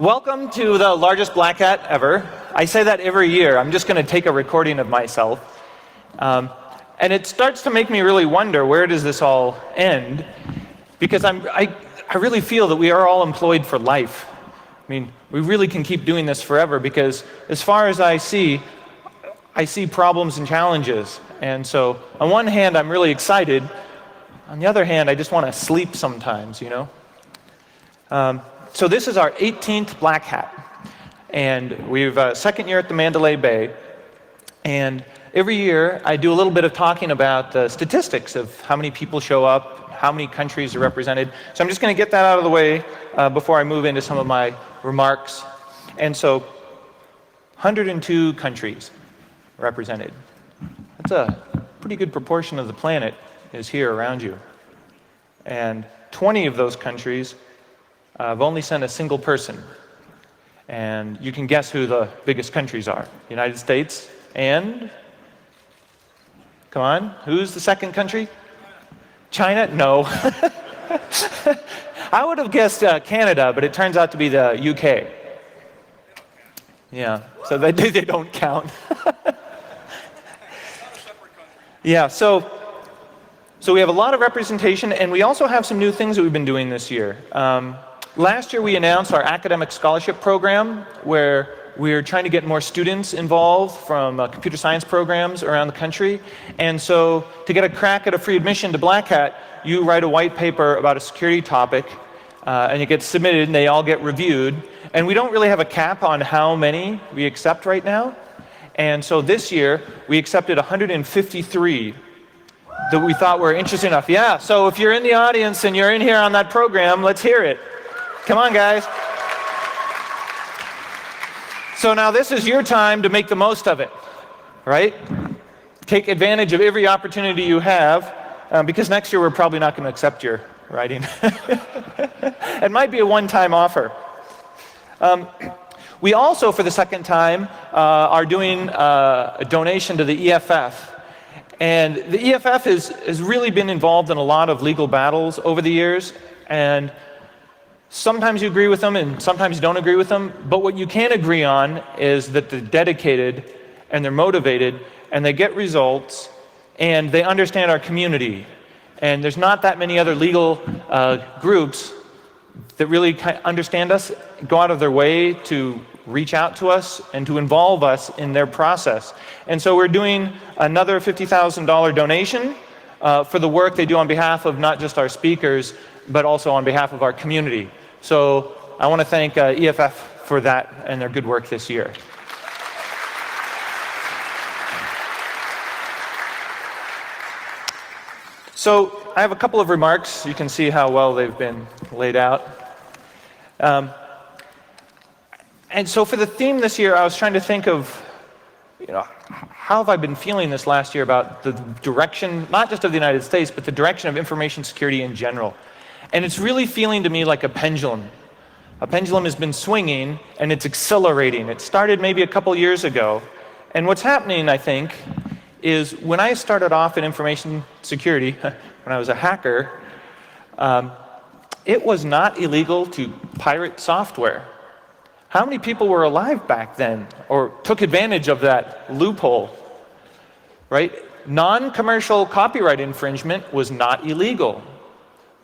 Welcome to the largest black hat ever. I say that every year. I'm just going to take a recording of myself. And it starts to make me really wonder, where does this all end? Because I really feel that we are all employed for life. I mean, we really can keep doing this forever because as far as I see problems and challenges. And so on one hand, I'm really excited. On the other hand, I just want to sleep sometimes, you know? So this is our 18th black hat. And we've second year at the Mandalay Bay. And every year, I do a little bit of talking about the statistics of how many people show up, how many countries are represented. So I'm just going to get that out of the way before I move into some of my remarks. And so 102 countries represented. That's a pretty good proportion of the planet is here around you. And 20 of those countries have only sent a single person. And you can guess who the biggest countries are. United States and, come on, who's the second country? China? No. I would have guessed Canada, but it turns out to be the UK. Yeah, so they don't count. Yeah, so we have a lot of representation, and we also have some new things that we've been doing this year. Last year we announced our academic scholarship program, where we're trying to get more students involved from computer science programs around the country. And so to get a crack at a free admission to Black Hat, you write a white paper about a security topic, and it gets submitted, and they all get reviewed. And we don't really have a cap on how many we accept right now. And so this year, we accepted 153 that we thought were interesting enough. Yeah, so if you're in the audience and you're in here on that program, let's hear it. Come on, guys. So now this is your time to make the most of it, right? Take advantage of every opportunity you have, because next year we're probably not going to accept your writing. It might be a one-time offer. We also, for the second time, are doing a donation to the EFF. And the EFF has really been involved in a lot of legal battles over the years. And sometimes you agree with them and sometimes you don't agree with them. But what you can agree on is that they're dedicated and they're motivated and they get results and they understand our community. And there's not that many other legal groups that really understand us, go out of their way to reach out to us and to involve us in their process. And so we're doing another $50,000 donation for the work they do on behalf of not just our speakers, but also on behalf of our community. So I want to thank EFF for that and their good work this year. So I have a couple of remarks. You can see how well they've been laid out. And so for the theme this year, I was trying to think of, how have I been feeling this last year about the direction, not just of the United States, but the direction of information security in general. And it's really feeling to me like a pendulum. A pendulum has been swinging, and it's accelerating. It started maybe a couple years ago. And what's happening, I think, is when I started off in information security, when I was a hacker, it was not illegal to pirate software. How many people were alive back then or took advantage of that loophole, right? Non-commercial copyright infringement was not illegal.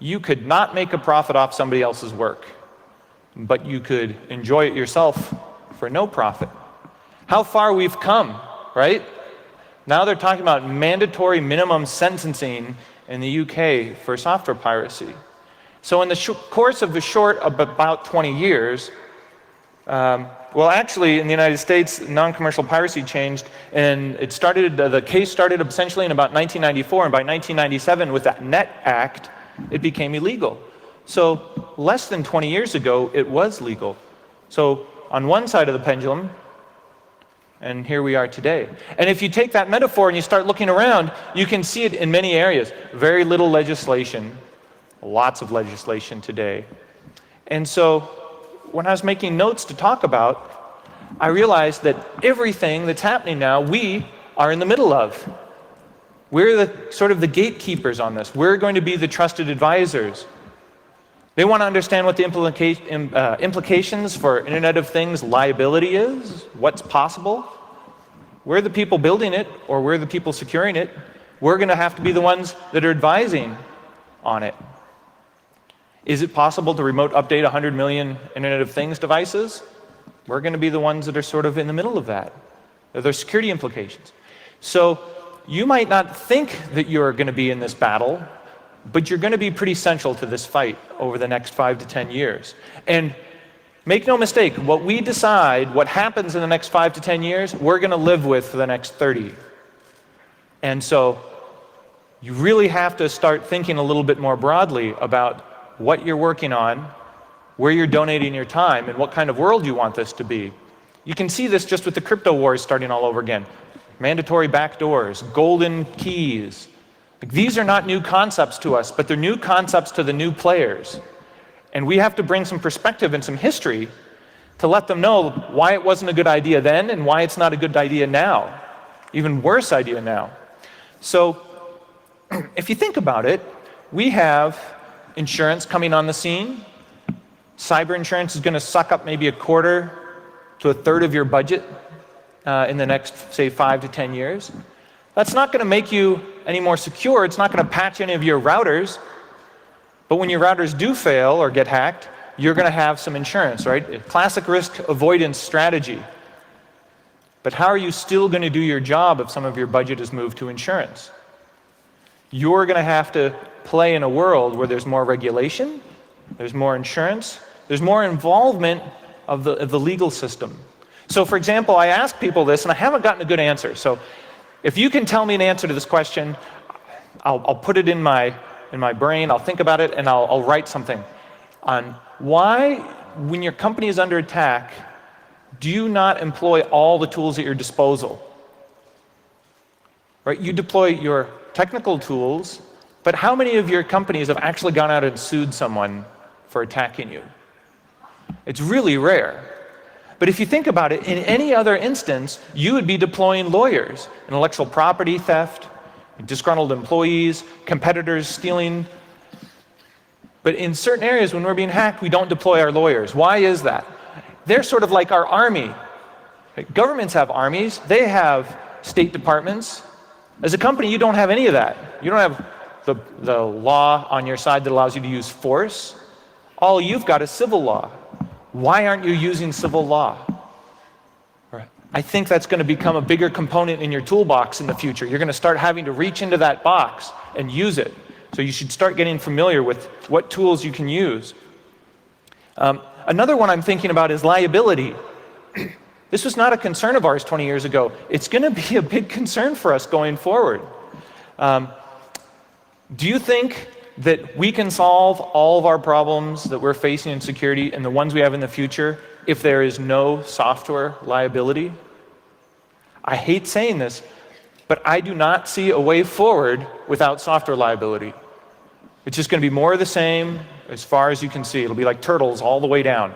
You could not make a profit off somebody else's work, but you could enjoy it yourself for no profit. How far we've come, right? Now they're talking about mandatory minimum sentencing in the UK for software piracy. So in the course of about 20 years, well, actually, in the United States, non-commercial piracy changed, and the case started essentially in about 1994, and by 1997, with that NET Act, it became illegal. So less than 20 years ago, it was legal. So on one side of the pendulum, and here we are today. And if you take that metaphor and you start looking around, you can see it in many areas. Very little legislation, lots of legislation today. And so when I was making notes to talk about, I realized that everything that's happening now, we are in the middle of. We're sort of the gatekeepers on this. We're going to be the trusted advisors. They want to understand what the implications for Internet of Things liability is, what's possible. We're the people building it, or we're the people securing it. We're going to have to be the ones that are advising on it. Is it possible to remote update 100 million Internet of Things devices? We're going to be the ones that are sort of in the middle of that. Are there security implications? So you might not think that you're going to be in this battle, but you're going to be pretty central to this fight over the next 5 to 10 years. And make no mistake, what we decide, what happens in the next 5 to 10 years, we're going to live with for the next 30. And so you really have to start thinking a little bit more broadly about what you're working on, where you're donating your time, and what kind of world you want this to be. You can see this just with the crypto wars starting all over again. Mandatory backdoors, golden keys. These are not new concepts to us, but they're new concepts to the new players. And we have to bring some perspective and some history to let them know why it wasn't a good idea then and why it's not a good idea now. Even worse idea now. So if you think about it, we have insurance coming on the scene. Cyber insurance is going to suck up maybe 1/4 to 1/3 of your budget in the next, say, 5 to 10 years. That's not going to make you any more secure. It's not going to patch any of your routers. But when your routers do fail or get hacked, you're going to have some insurance, right? A classic risk avoidance strategy. But how are you still going to do your job if some of your budget is moved to insurance? You're going to have to play in a world where there's more regulation, there's more insurance, there's more involvement of the legal system. So for example, I ask people this, and I haven't gotten a good answer. So if you can tell me an answer to this question, I'll put it in my brain, I'll think about it, and I'll write something on why, when your company is under attack, do you not employ all the tools at your disposal? Right? You deploy your technical tools, but how many of your companies have actually gone out and sued someone for attacking you? It's really rare. But if you think about it, in any other instance, you would be deploying lawyers, intellectual property theft, disgruntled employees, competitors stealing. But in certain areas, when we're being hacked, we don't deploy our lawyers. Why is that? They're sort of like our army. Governments have armies. They have state departments. As a company, you don't have any of that. You don't have the law on your side that allows you to use force. All you've got is civil law. Why aren't you using civil law? I think that's going to become a bigger component in your toolbox in the future. You're going to start having to reach into that box and use it. So you should start getting familiar with what tools you can use. Another one I'm thinking about is liability. This was not a concern of ours 20 years ago. It's going to be a big concern for us going forward. Do you think that we can solve all of our problems that we're facing in security and the ones we have in the future if there is no software liability? I hate saying this, but I do not see a way forward without software liability. It's just going to be more of the same as far as you can see. It'll be like turtles all the way down,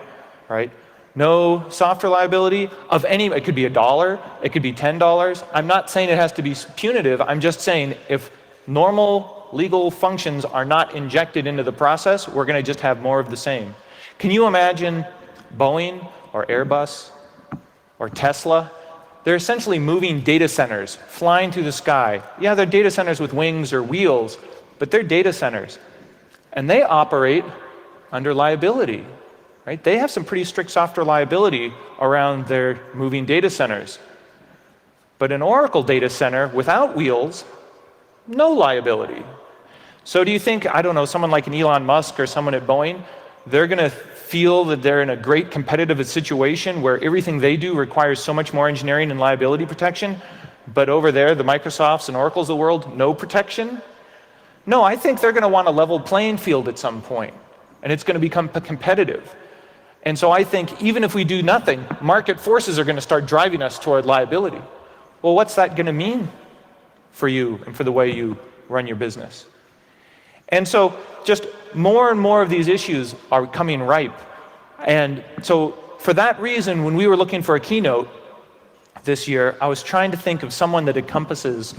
right? No software liability of any, it could be $1, it could be $10. I'm not saying it has to be punitive. I'm just saying if normal legal functions are not injected into the process, we're going to just have more of the same. Can you imagine Boeing or Airbus or Tesla? They're essentially moving data centers, flying through the sky. Yeah, they're data centers with wings or wheels, but they're data centers. And they operate under liability, right? They have some pretty strict software liability around their moving data centers. But an Oracle data center without wheels, no liability. So do you think, I don't know, someone like an Elon Musk or someone at Boeing, they're going to feel that they're in a great competitive situation where everything they do requires so much more engineering and liability protection, but over there, the Microsofts and Oracles of the world, no protection? No, I think they're going to want a level playing field at some point, and it's going to become competitive. And so I think even if we do nothing, market forces are going to start driving us toward liability. Well, what's that going to mean for you and for the way you run your business? And so just more and more of these issues are coming ripe. And so for that reason, when we were looking for a keynote this year, I was trying to think of someone that encompasses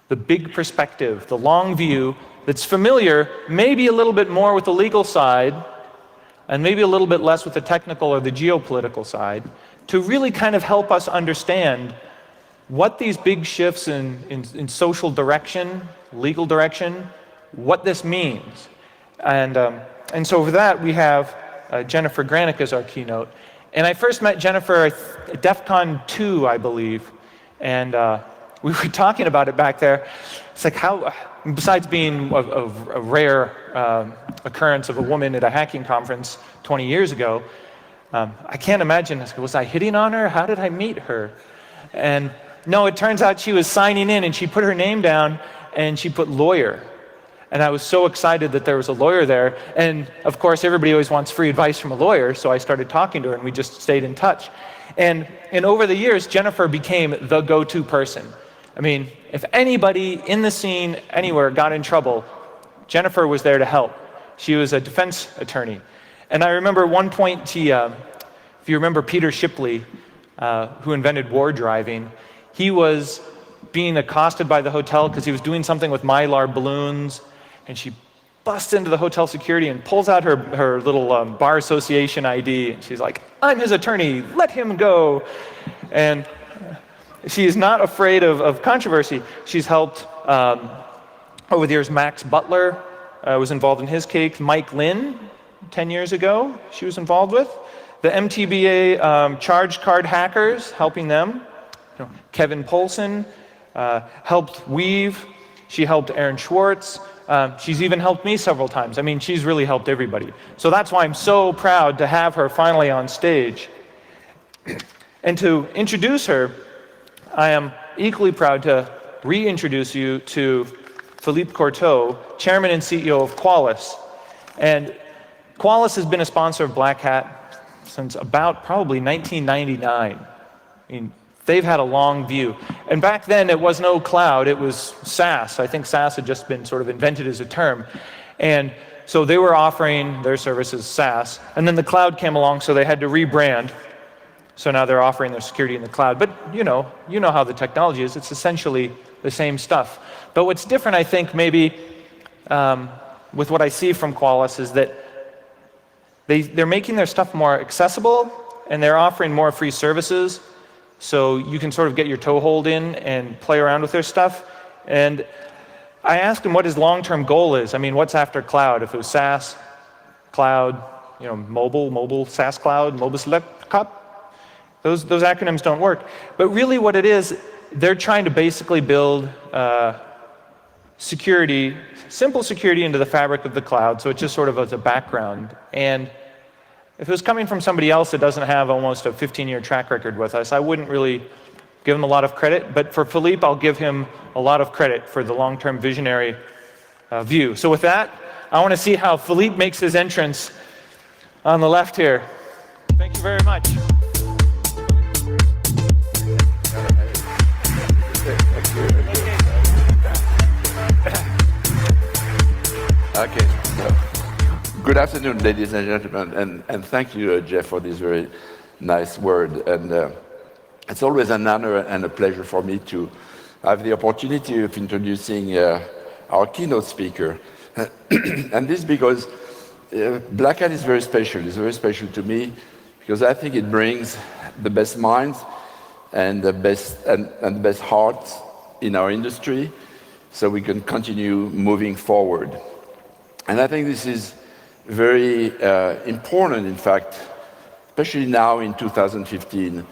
the big perspective, the long view, that's familiar, maybe a little bit more with the legal side, and maybe a little bit less with the technical or the geopolitical side, to really kind of help us understand what these big shifts in social direction, legal direction, what this means. And so for that, we have Jennifer Granick as our keynote. And I first met Jennifer at DEF CON 2, I believe, and we were talking about it back there. It's like how, besides being a rare occurrence of a woman at a hacking conference 20 years ago, I can't imagine, was I hitting on her? How did I meet her? And no, it turns out she was signing in and she put her name down and she put lawyer. And I was so excited that there was a lawyer there. And of course, everybody always wants free advice from a lawyer, so I started talking to her and we just stayed in touch. And over the years, Jennifer became the go-to person. I mean, if anybody in the scene anywhere got in trouble, Jennifer was there to help. She was a defense attorney. And I remember at one point, if you remember Peter Shipley, who invented war driving, he was being accosted by the hotel because he was doing something with Mylar balloons, and she busts into the hotel security and pulls out her little bar association ID, and she's like, "I'm his attorney, let him go." And she is not afraid of controversy. She's helped, over the years, Max Butler was involved in his case. Mike Lynn, 10 years ago, she was involved with. The MTBA charge card hackers, helping them. Kevin Polson helped Weave. She helped Aaron Schwartz. She's even helped me several times. I mean, she's really helped everybody. So that's why I'm so proud to have her finally on stage. And to introduce her, I am equally proud to reintroduce you to Philippe Courteau, Chairman and CEO of Qualys. And Qualys has been a sponsor of Black Hat since about probably 1999. I mean, they've had a long view. And back then, it was no cloud, it was SaaS. I think SaaS had just been sort of invented as a term. And so they were offering their services SaaS, and then the cloud came along, so they had to rebrand. So now they're offering their security in the cloud. But you know how the technology is. It's essentially the same stuff. But what's different, I think, maybe with what I see from Qualys is that they're making their stuff more accessible, and they're offering more free services. So you can sort of get your toehold in and play around with their stuff. And I asked him what his long-term goal is. I mean, what's after cloud? If it was SaaS, cloud, mobile, SaaS cloud, mobile select cup, those acronyms don't work. But really what it is, they're trying to basically build security, simple security into the fabric of the cloud, so it's just sort of as a background. And if it was coming from somebody else that doesn't have almost a 15-year track record with us, I wouldn't really give him a lot of credit. But for Philippe, I'll give him a lot of credit for the long-term visionary view. So with that, I want to see how Philippe makes his entrance on the left here. Thank you very much. Okay. Good afternoon, ladies and gentlemen, and thank you, Jeff, for this very nice word. And it's always an honor and a pleasure for me to have the opportunity of introducing our keynote speaker. And this because Black Hat is very special. It's very special to me because I think it brings the best minds and the best hearts in our industry, so we can continue moving forward. And I think this is very important, in fact, especially now in 2015.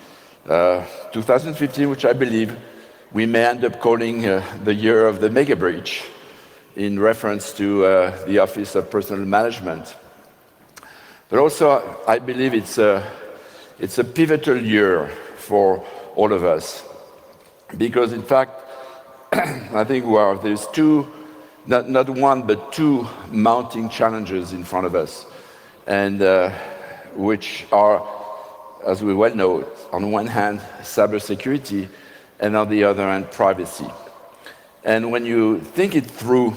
2015, which I believe we may end up calling the year of the mega breach, in reference to the Office of Personnel Management. But also, I believe it's a pivotal year for all of us, because in fact, I think there's not one, but two mounting challenges in front of us, and which are, as we well know, on one hand, cybersecurity, and on the other hand, privacy. And when you think it through,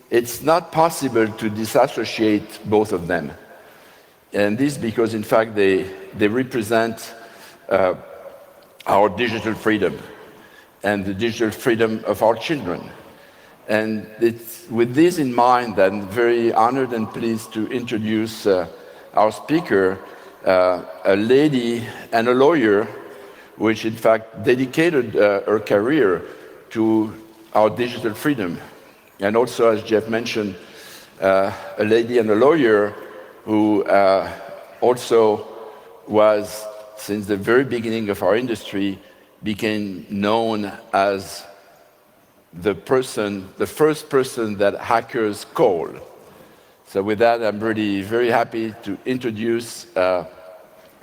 it's not possible to disassociate both of them. And this because, in fact, they represent our digital freedom and the digital freedom of our children. And it's with this in mind that I'm very honored and pleased to introduce our speaker, a lady and a lawyer, which in fact dedicated her career to our digital freedom. And also, as Jeff mentioned, a lady and a lawyer who also was, since the very beginning of our industry, became known as the first person that hackers call. So with that, I'm really very happy to introduce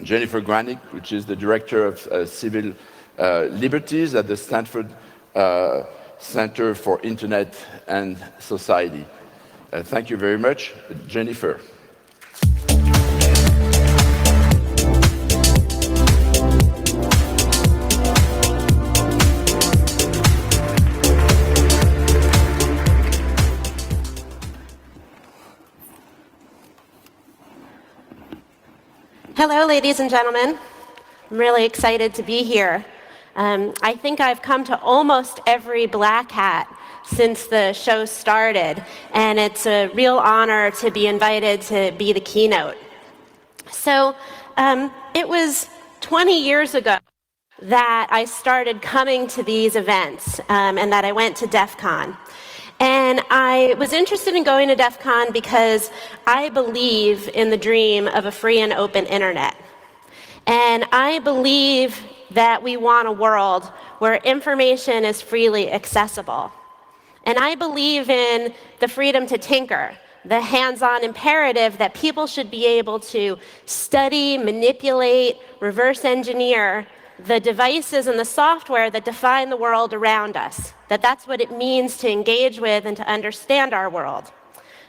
Jennifer Granick, which is the Director of Civil Liberties at the Stanford Center for Internet and Society. Thank you very much, Jennifer. Hello, ladies and gentlemen. I'm really excited to be here. I think I've come to almost every Black Hat since the show started, and it's a real honor to be invited to be the keynote. So it was 20 years ago that I started coming to these events and that I went to DEF CON. And I was interested in going to DEF CON because I believe in the dream of a free and open internet. And I believe that we want a world where information is freely accessible. And I believe in the freedom to tinker, the hands-on imperative that people should be able to study, manipulate, reverse engineer the devices and the software that define the world around us, that's what it means to engage with and to understand our world.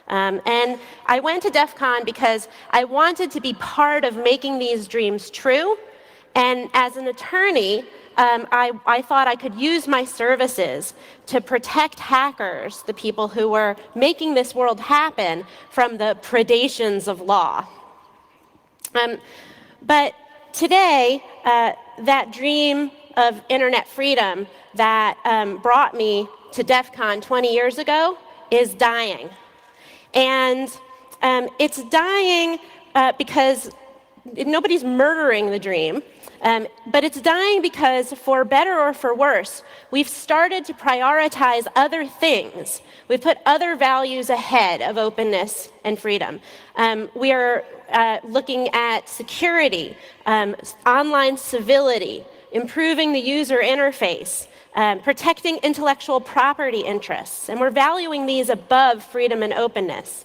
And I went to DEF CON because I wanted to be part of making these dreams true, and as an attorney, I thought I could use my services to protect hackers, the people who were making this world happen, from the predations of law. But today, that dream of internet freedom that brought me to DEF CON 20 years ago is dying. And it's dying because nobody's murdering the dream, but it's dying because, for better or for worse, we've started to prioritize other things. We've put other values ahead of openness and freedom. We are looking at security, online civility, improving the user interface, protecting intellectual property interests, and we're valuing these above freedom and openness.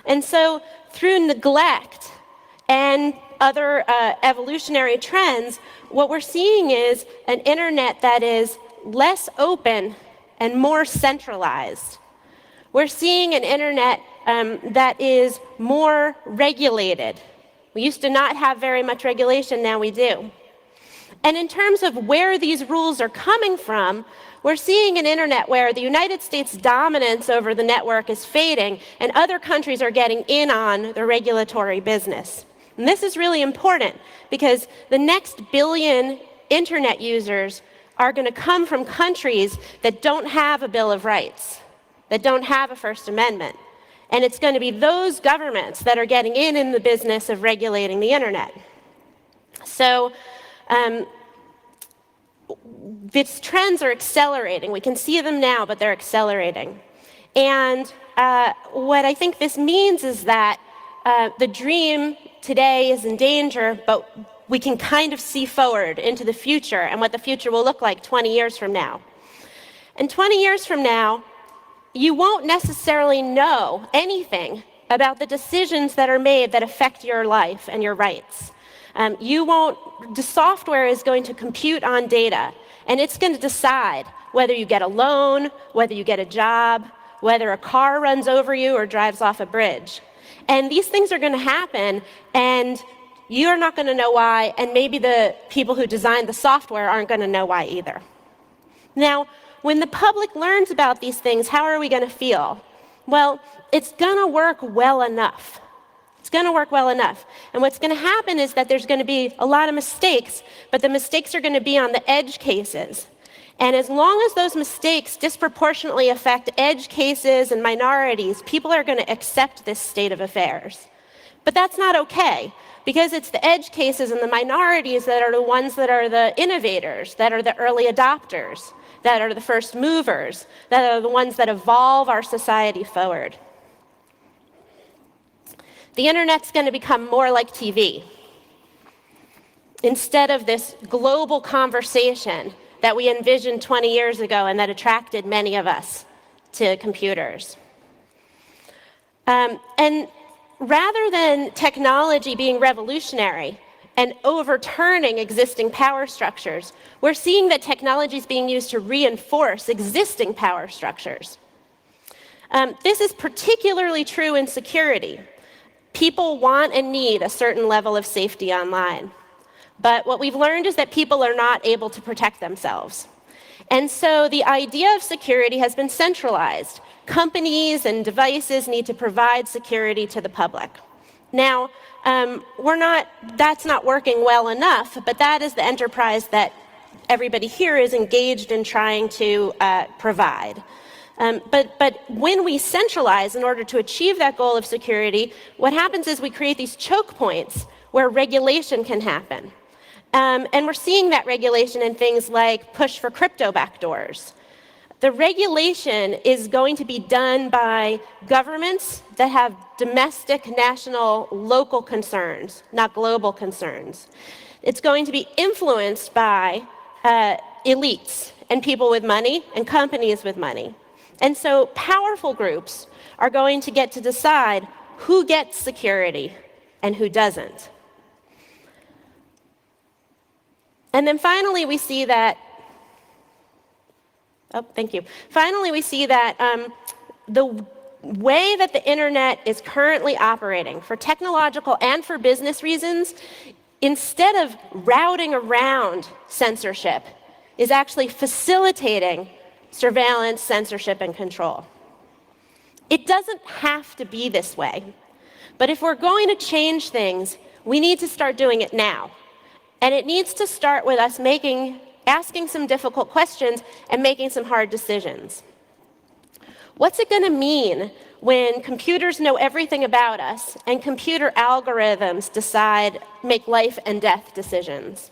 And so, through neglect and other evolutionary trends, what we're seeing is an internet that is less open and more centralized. We're seeing an internet that is more regulated. We used to not have very much regulation, now we do. And in terms of where these rules are coming from, we're seeing an internet where the United States' dominance over the network is fading, and other countries are getting in on the regulatory business. And this is really important because the next billion internet users are going to come from countries that don't have a Bill of Rights, that don't have a First Amendment. And it's going to be those governments that are getting in the business of regulating the internet. So these trends are accelerating. We can see them now, but they're accelerating. And what I think this means is that the dream today is in danger, but we can kind of see forward into the future and what the future will look like 20 years from now. And 20 years from now, you won't necessarily know anything about the decisions that are made that affect your life and your rights. The software is going to compute on data, and it's going to decide whether you get a loan, whether you get a job, whether a car runs over you or drives off a bridge. And these things are going to happen, and you're not going to know why, and maybe the people who designed the software aren't going to know why either. Now, when the public learns about these things, how are we going to feel? Well, it's going to work well enough. It's going to work well enough. And what's going to happen is that there's going to be a lot of mistakes, but the mistakes are going to be on the edge cases. And as long as those mistakes disproportionately affect edge cases and minorities, people are going to accept this state of affairs. But that's not okay, because it's the edge cases and the minorities that are the ones that are the innovators, that are the early adopters, that are the first movers, that are the ones that evolve our society forward. The internet's going to become more like TV. Instead of this global conversation that we envisioned 20 years ago and that attracted many of us to computers. And rather than technology being revolutionary and overturning existing power structures, we're seeing that technology is being used to reinforce existing power structures. This is particularly true in security. People want and need a certain level of safety online. But what we've learned is that people are not able to protect themselves. And so the idea of security has been centralized. Companies and devices need to provide security to the public. Now, that's not working well enough, but that is the enterprise that everybody here is engaged in trying to provide. But when we centralize in order to achieve that goal of security, what happens is we create these choke points where regulation can happen. And we're seeing that regulation in things like push for crypto backdoors. The regulation is going to be done by governments that have domestic, national, local concerns, not global concerns. It's going to be influenced by elites and people with money and companies with money. And so powerful groups are going to get to decide who gets security and who doesn't. And then finally, we see that, Finally, we see that the way that the internet is currently operating for technological and for business reasons, instead of routing around censorship, is actually facilitating surveillance, censorship, and control. It doesn't have to be this way. But if we're going to change things, we need to start doing it now. And it needs to start with us asking some difficult questions and making some hard decisions. What's it going to mean when computers know everything about us and computer algorithms make life and death decisions?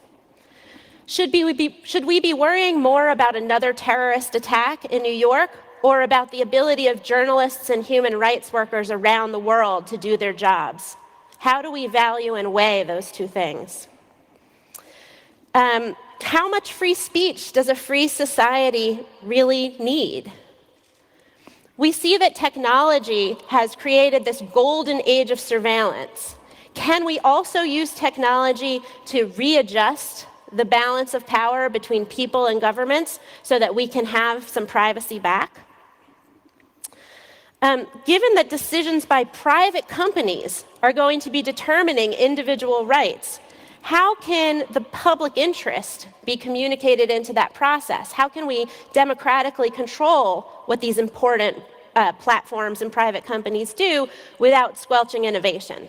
Should we be worrying more about another terrorist attack in New York, or about the ability of journalists and human rights workers around the world to do their jobs? How do we value and weigh those two things? How much free speech does a free society really need? We see that technology has created this golden age of surveillance. Can we also use technology to readjust the balance of power between people and governments so that we can have some privacy back? Given that decisions by private companies are going to be determining individual rights, how can the public interest be communicated into that process? How can we democratically control what these important platforms and private companies do without squelching innovation?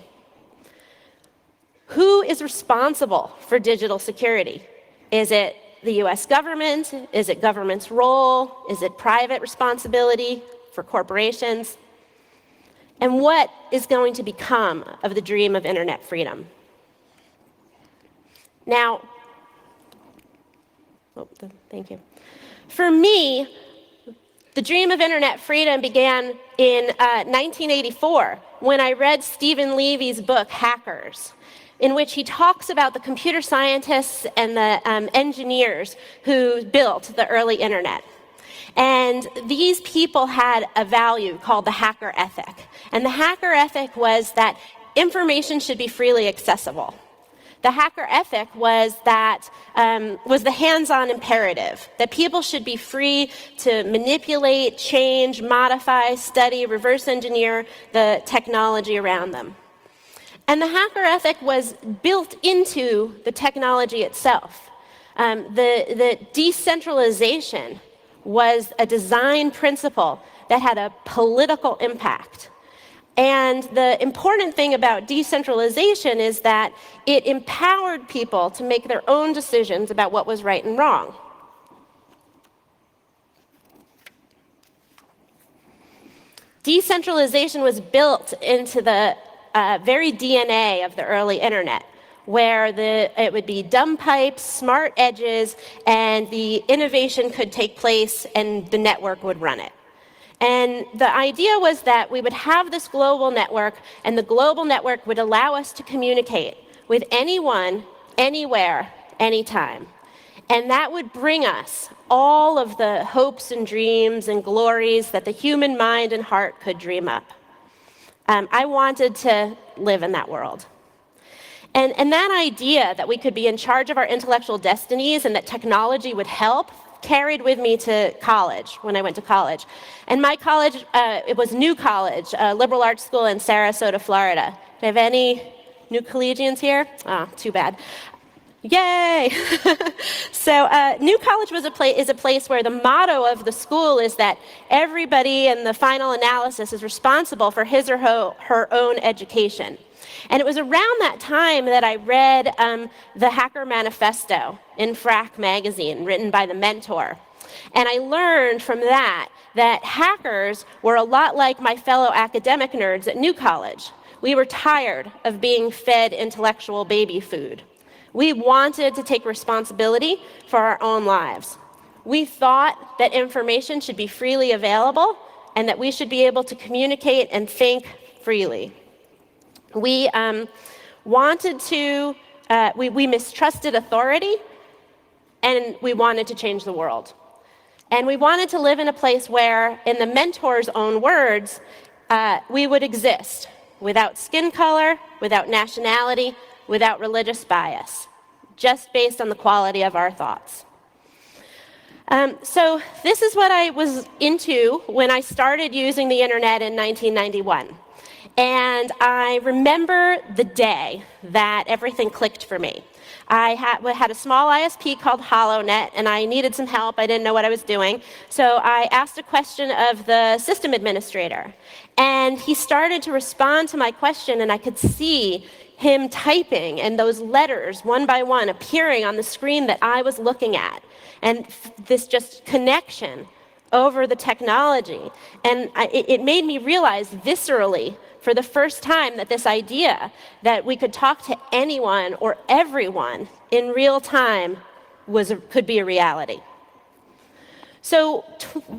Who is responsible for digital security? Is it the US government? Is it government's role? Is it private responsibility for corporations? And what is going to become of the dream of internet freedom? Now, thank you. For me, the dream of internet freedom began in 1984 when I read Stephen Levy's book, Hackers, in which he talks about the computer scientists and the engineers who built the early internet. And these people had a value called the hacker ethic. And the hacker ethic was that information should be freely accessible. The hacker ethic was that was the hands-on imperative, that people should be free to manipulate, change, modify, study, reverse engineer the technology around them. And the hacker ethic was built into the technology itself. The decentralization was a design principle that had a political impact. And the important thing about decentralization is that it empowered people to make their own decisions about what was right and wrong. Decentralization was built into the very DNA of the early internet, where it would be dumb pipes, smart edges, and the innovation could take place and the network would run it. And the idea was that we would have this global network, and the global network would allow us to communicate with anyone, anywhere, anytime. And that would bring us all of the hopes and dreams and glories that the human mind and heart could dream up. I wanted to live in that world. And that idea that we could be in charge of our intellectual destinies and that technology would help carried with me to college, when I went to college. And my college, it was New College, a liberal arts school in Sarasota, Florida. Do I have any new collegians here? Oh, too bad. Yay! So New College is a place where the motto of the school is that everybody in the final analysis is responsible for his or her own education. And it was around that time that I read the Hacker Manifesto in Frack magazine, written by the mentor. And I learned from that hackers were a lot like my fellow academic nerds at New College. We were tired of being fed intellectual baby food. We wanted to take responsibility for our own lives. We thought that information should be freely available and that we should be able to communicate and think freely. We we mistrusted authority, and we wanted to change the world. And we wanted to live in a place where, in the mentor's own words, we would exist without skin color, without nationality, without religious bias, just based on the quality of our thoughts. So this is what I was into when I started using the internet in 1991. And I remember the day that everything clicked for me. I had a small ISP called HoloNet, and I needed some help. I didn't know what I was doing. So I asked a question of the system administrator. And he started to respond to my question, and I could see him typing and those letters one by one appearing on the screen that I was looking at. And this just connection over the technology. And it made me realize viscerally for the first time that this idea that we could talk to anyone or everyone in real time could be a reality. So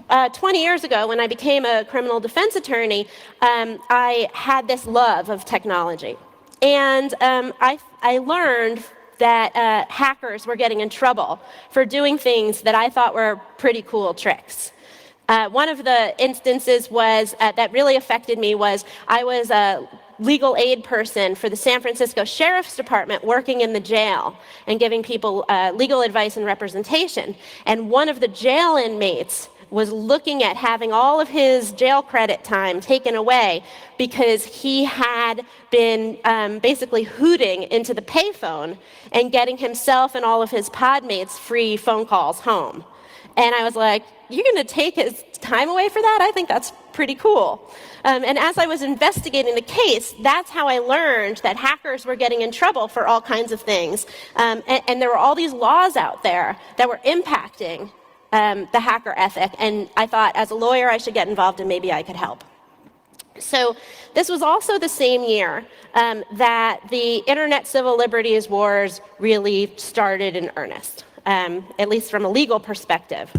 20 years ago, when I became a criminal defense attorney, I had this love of technology. And I learned that hackers were getting in trouble for doing things that I thought were pretty cool tricks. One of the instances was that really affected me was I was a legal aid person for the San Francisco Sheriff's Department working in the jail and giving people legal advice and representation. And one of the jail inmates was looking at having all of his jail credit time taken away because he had been basically hooting into the payphone and getting himself and all of his pod mates free phone calls home. And I was like, you're going to take his time away for that? I think that's pretty cool. And as I was investigating the case, that's how I learned that hackers were getting in trouble for all kinds of things. And there were all these laws out there that were impacting the hacker ethic. And I thought, as a lawyer, I should get involved and maybe I could help. So this was also the same year that the Internet Civil Liberties Wars really started in earnest, at least from a legal perspective.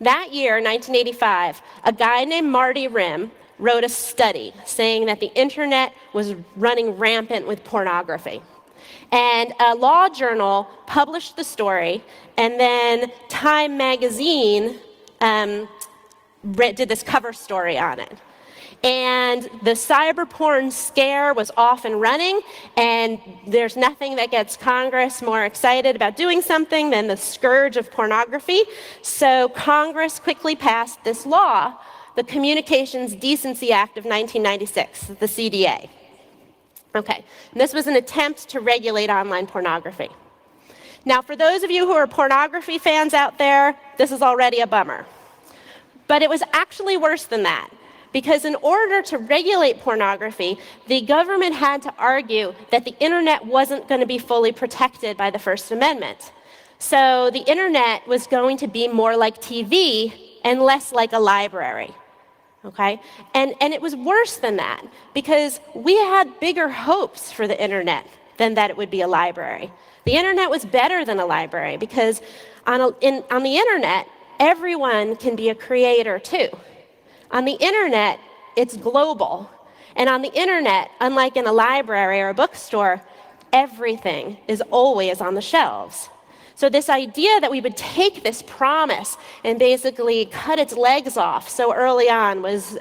That year, 1985, a guy named Marty Rim wrote a study saying that the internet was running rampant with pornography. And a law journal published the story, and then Time magazine did this cover story on it. And the cyber porn scare was off and running, and there's nothing that gets Congress more excited about doing something than the scourge of pornography. So Congress quickly passed this law, the Communications Decency Act of 1996, the CDA. Okay, and this was an attempt to regulate online pornography. Now, for those of you who are pornography fans out there, this is already a bummer. But it was actually worse than that. Because in order to regulate pornography, the government had to argue that the internet wasn't going to be fully protected by the First Amendment. So the internet was going to be more like TV and less like a library. okay? And it was worse than that, because we had bigger hopes for the internet than that it would be a library. The internet was better than a library, because on the internet, everyone can be a creator too. On the internet, it's global. And on the internet, unlike in a library or a bookstore, everything is always on the shelves. So this idea that we would take this promise and basically cut its legs off so early on was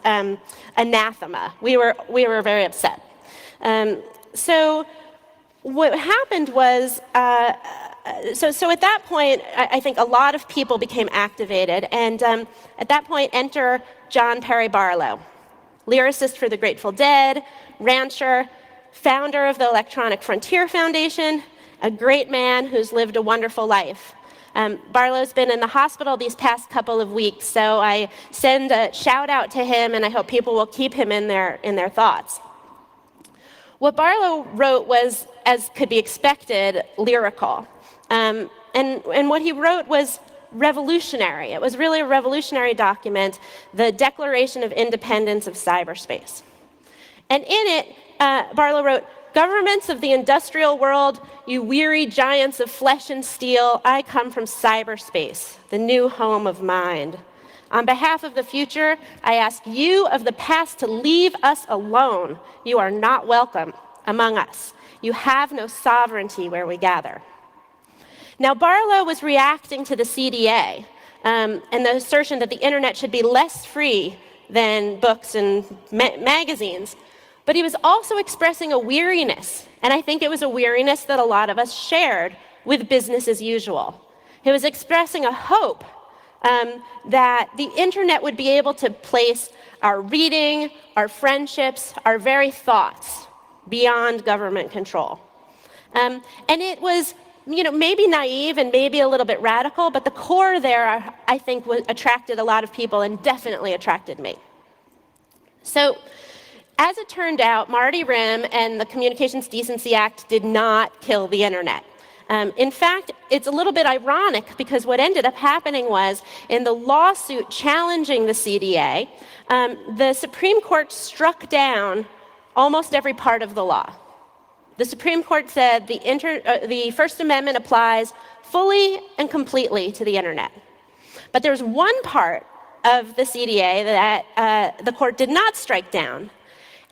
anathema. We were very upset. So what happened was, so at that point, I think a lot of people became activated, and at that point, enter John Perry Barlow, lyricist for the Grateful Dead, rancher, founder of the Electronic Frontier Foundation, a great man who's lived a wonderful life. Barlow's been in the hospital these past couple of weeks, so I send a shout out to him, and I hope people will keep him in their thoughts. What Barlow wrote was, as could be expected, lyrical. And what he wrote was revolutionary. It was really a revolutionary document, the Declaration of Independence of Cyberspace. And in it, Barlow wrote, "Governments of the industrial world, you weary giants of flesh and steel, I come from cyberspace, the new home of mind. On behalf of the future, I ask you of the past to leave us alone. You are not welcome among us. You have no sovereignty where we gather." Now, Barlow was reacting to the CDA and the assertion that the internet should be less free than books and magazines. But he was also expressing a weariness, and I think it was a weariness that a lot of us shared with business as usual. He was expressing a hope that the internet would be able to place our reading, our friendships, our very thoughts beyond government control. And it was, maybe naive and maybe a little bit radical, but the core there, I think, attracted a lot of people and definitely attracted me. So, as it turned out, Marty Rim and the Communications Decency Act did not kill the internet. In fact, it's a little bit ironic, because what ended up happening was, in the lawsuit challenging the CDA, the Supreme Court struck down almost every part of the law. The Supreme Court said the First Amendment applies fully and completely to the internet. But there's one part of the CDA that the court did not strike down.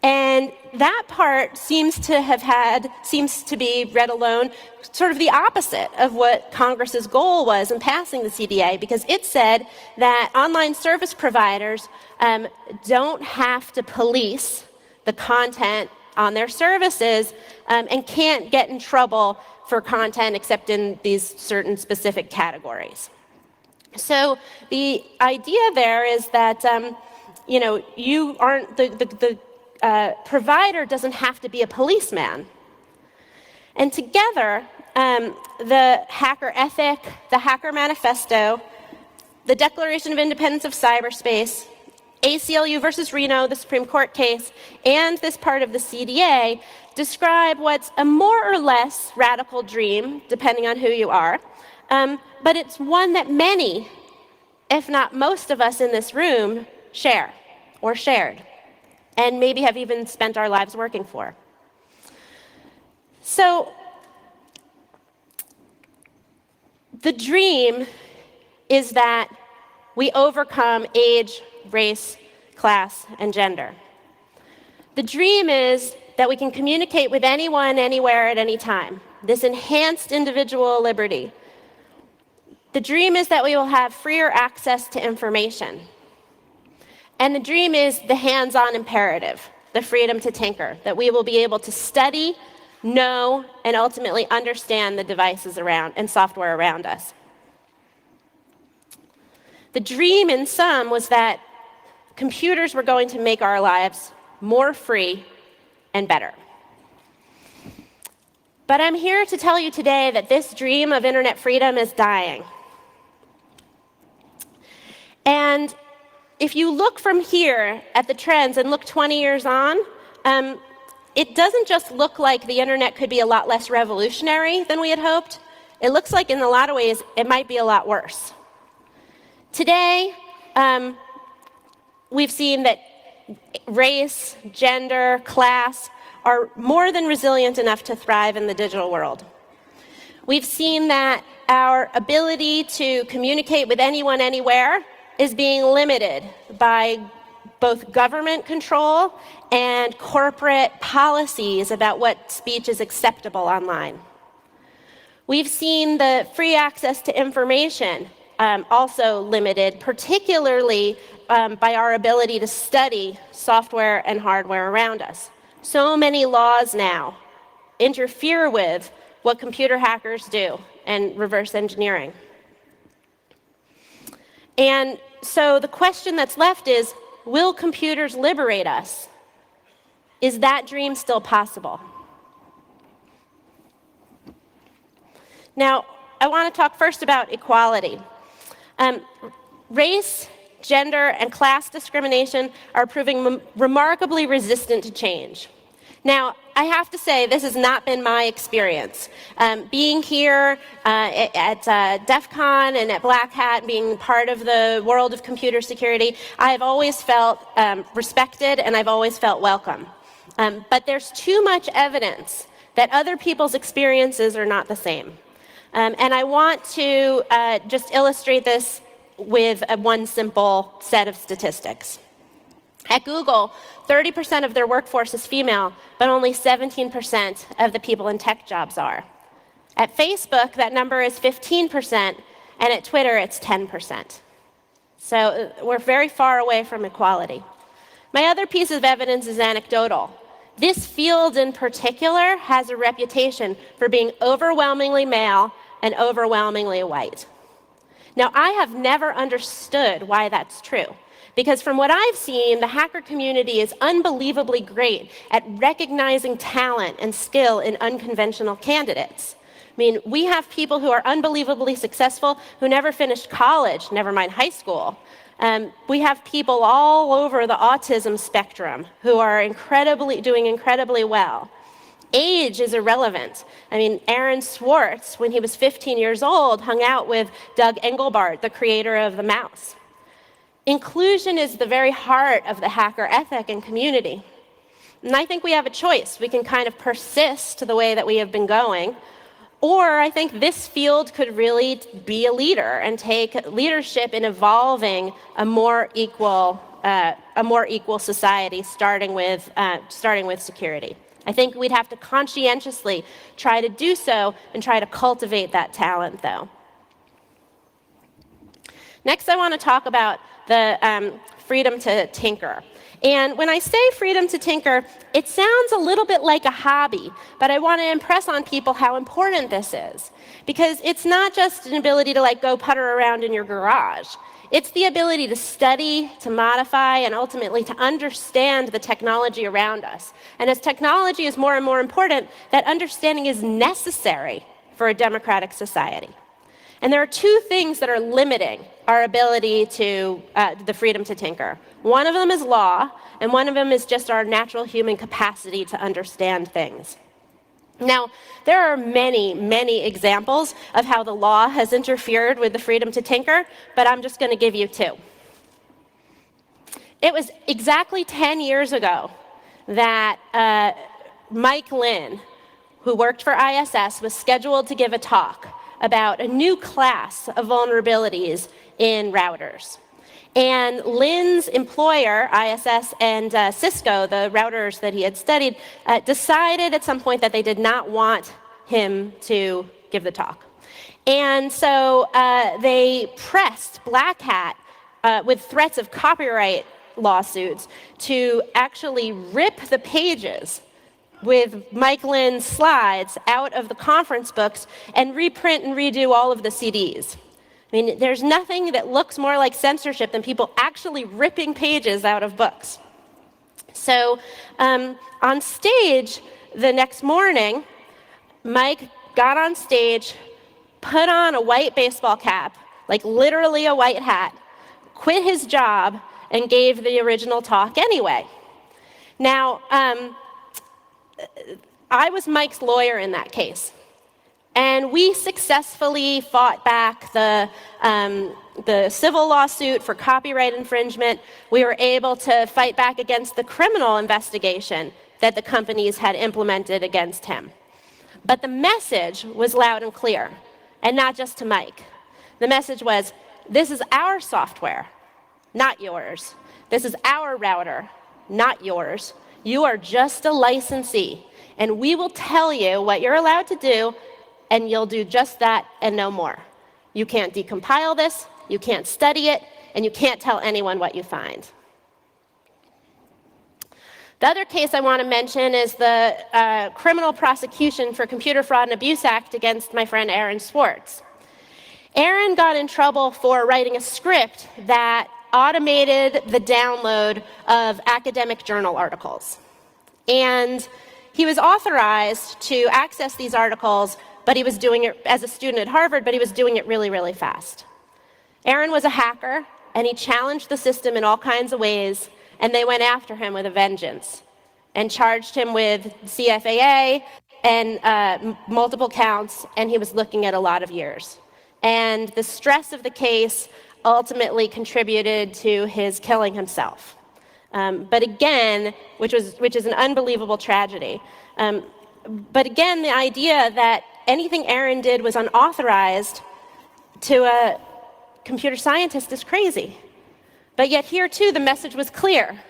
And that part seems to be, read alone, sort of the opposite of what Congress's goal was in passing the CDA, because it said that online service providers don't have to police the content on their services and can't get in trouble for content except in these certain specific categories. So the idea there is that you aren't the provider doesn't have to be a policeman. And together, the hacker ethic, the hacker manifesto, the Declaration of Independence of Cyberspace, ACLU versus Reno, the Supreme Court case, and this part of the CDA describe what's a more or less radical dream, depending on who you are, but it's one that many, if not most of us in this room, share or shared, and maybe have even spent our lives working for. So, the dream is that we overcome age, race, class, and gender. The dream is that we can communicate with anyone, anywhere, at any time. This enhanced individual liberty. The dream is that we will have freer access to information. And the dream is the hands-on imperative, the freedom to tinker, that we will be able to study, know, and ultimately understand the devices around and software around us. The dream in sum was that computers were going to make our lives more free and better. But I'm here to tell you today that this dream of internet freedom is dying. And if you look from here at the trends and look 20 years on, it doesn't just look like the internet could be a lot less revolutionary than we had hoped. It looks like in a lot of ways it might be a lot worse. Today, we've seen that race, gender, class are more than resilient enough to thrive in the digital world. We've seen that our ability to communicate with anyone, anywhere, is being limited by both government control and corporate policies about what speech is acceptable online. We've seen the free access to information also limited, particularly by our ability to study software and hardware around us. So many laws now interfere with what computer hackers do and reverse engineering. And so the question that's left is, will computers liberate us? Is that dream still possible? Now, I want to talk first about equality. Race, gender, and class discrimination are proving remarkably resistant to change. Now, I have to say, this has not been my experience. Being here at DEF CON and at Black Hat, being part of the world of computer security, I've always felt respected and I've always felt welcome. But there's too much evidence that other people's experiences are not the same. And I want to just illustrate this with one simple set of statistics. At Google, 30% of their workforce is female, but only 17% of the people in tech jobs are. At Facebook, that number is 15%, and at Twitter, it's 10%. So we're very far away from equality. My other piece of evidence is anecdotal. This field in particular has a reputation for being overwhelmingly male and overwhelmingly white. Now, I have never understood why that's true. Because from what I've seen, the hacker community is unbelievably great at recognizing talent and skill in unconventional candidates. I mean, we have people who are unbelievably successful who never finished college, never mind high school. We have people all over the autism spectrum who are doing incredibly well. Age is irrelevant. I mean, Aaron Swartz, when he was 15 years old, hung out with Doug Engelbart, the creator of the mouse. Inclusion is the very heart of the hacker ethic and community. And I think we have a choice. We can kind of persist the way that we have been going, or I think this field could really be a leader and take leadership in evolving a more equal society, starting with security. I think we'd have to conscientiously try to do so and try to cultivate that talent, though. Next, I want to talk about the freedom to tinker. And when I say freedom to tinker, it sounds a little bit like a hobby, but I want to impress on people how important this is. Because it's not just an ability to go putter around in your garage. It's the ability to study, to modify, and ultimately to understand the technology around us. And as technology is more and more important, that understanding is necessary for a democratic society. And there are two things that are limiting our ability to the freedom to tinker. One of them is law, and one of them is just our natural human capacity to understand things. Now, there are many, many examples of how the law has interfered with the freedom to tinker, but I'm just going to give you two. It was exactly 10 years ago that Mike Lin, who worked for ISS, was scheduled to give a talk about a new class of vulnerabilities in routers. And Lin's employer, ISS and Cisco, the routers that he had studied, decided at some point that they did not want him to give the talk. And so they pressed Black Hat with threats of copyright lawsuits to actually rip the pages with Mike Lin's slides out of the conference books and reprint and redo all of the CDs. I mean, there's nothing that looks more like censorship than people actually ripping pages out of books. So on stage the next morning, Mike got on stage, put on a white baseball cap, like literally a white hat, quit his job, and gave the original talk anyway. Now, I was Mike's lawyer in that case. And we successfully fought back the civil lawsuit for copyright infringement. We were able to fight back against the criminal investigation that the companies had implemented against him. But the message was loud and clear, and not just to Mike. The message was, this is our software, not yours. This is our router, not yours. You are just a licensee, and we will tell you what you're allowed to do, and you'll do just that and no more. You can't decompile this, you can't study it, and you can't tell anyone what you find. The other case I want to mention is the criminal prosecution for Computer Fraud and Abuse Act against my friend Aaron Swartz. Aaron got in trouble for writing a script that automated the download of academic journal articles. And he was authorized to access these articles, but he was doing it as a student at Harvard, but he was doing it really, really fast. Aaron was a hacker, and he challenged the system in all kinds of ways, and they went after him with a vengeance and charged him with CFAA and multiple counts, and he was looking at a lot of years. And the stress of the case ultimately contributed to his killing himself. But again, which is an unbelievable tragedy. But again, the idea that anything Aaron did was unauthorized to a computer scientist is crazy. But yet here too, the message was clear.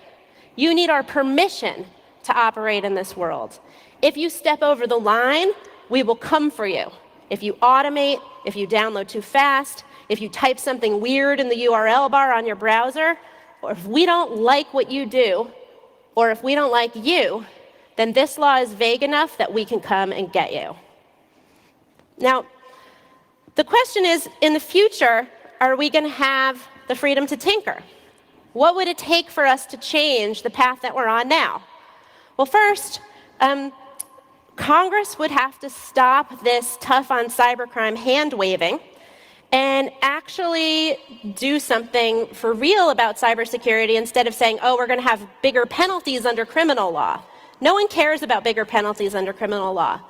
You need our permission to operate in this world. If you step over the line, we will come for you. If you automate, if you download too fast, if you type something weird in the URL bar on your browser, or if we don't like what you do, or if we don't like you, then this law is vague enough that we can come and get you. Now, the question is, in the future, are we going to have the freedom to tinker? What would it take for us to change the path that we're on now? Well, first, Congress would have to stop this tough on cybercrime hand-waving and actually do something for real about cybersecurity instead of saying, oh, we're going to have bigger penalties under criminal law. No one cares about bigger penalties under criminal law.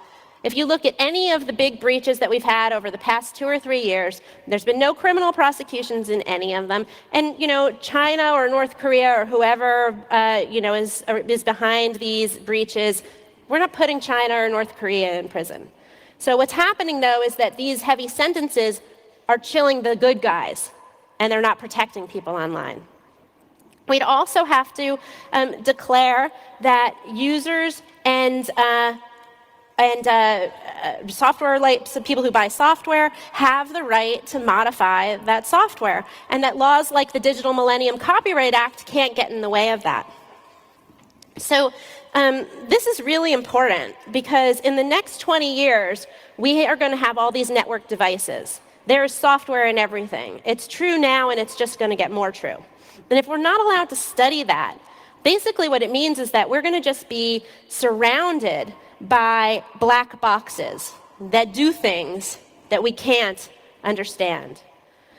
If you look at any of the big breaches that we've had over the past 2 or 3 years, there's been no criminal prosecutions in any of them. And, China or North Korea or whoever, is behind these breaches, we're not putting China or North Korea in prison. So what's happening, though, is that these heavy sentences are chilling the good guys, and they're not protecting people online. We'd also have to declare that users and software, so people who buy software, have the right to modify that software, and that laws like the Digital Millennium Copyright Act can't get in the way of that. So this is really important because in the next 20 years, we are going to have all these network devices. There's software in everything. It's true now, and it's just going to get more true. And if we're not allowed to study that, basically what it means is that we're going to just be surrounded by black boxes that do things that we can't understand.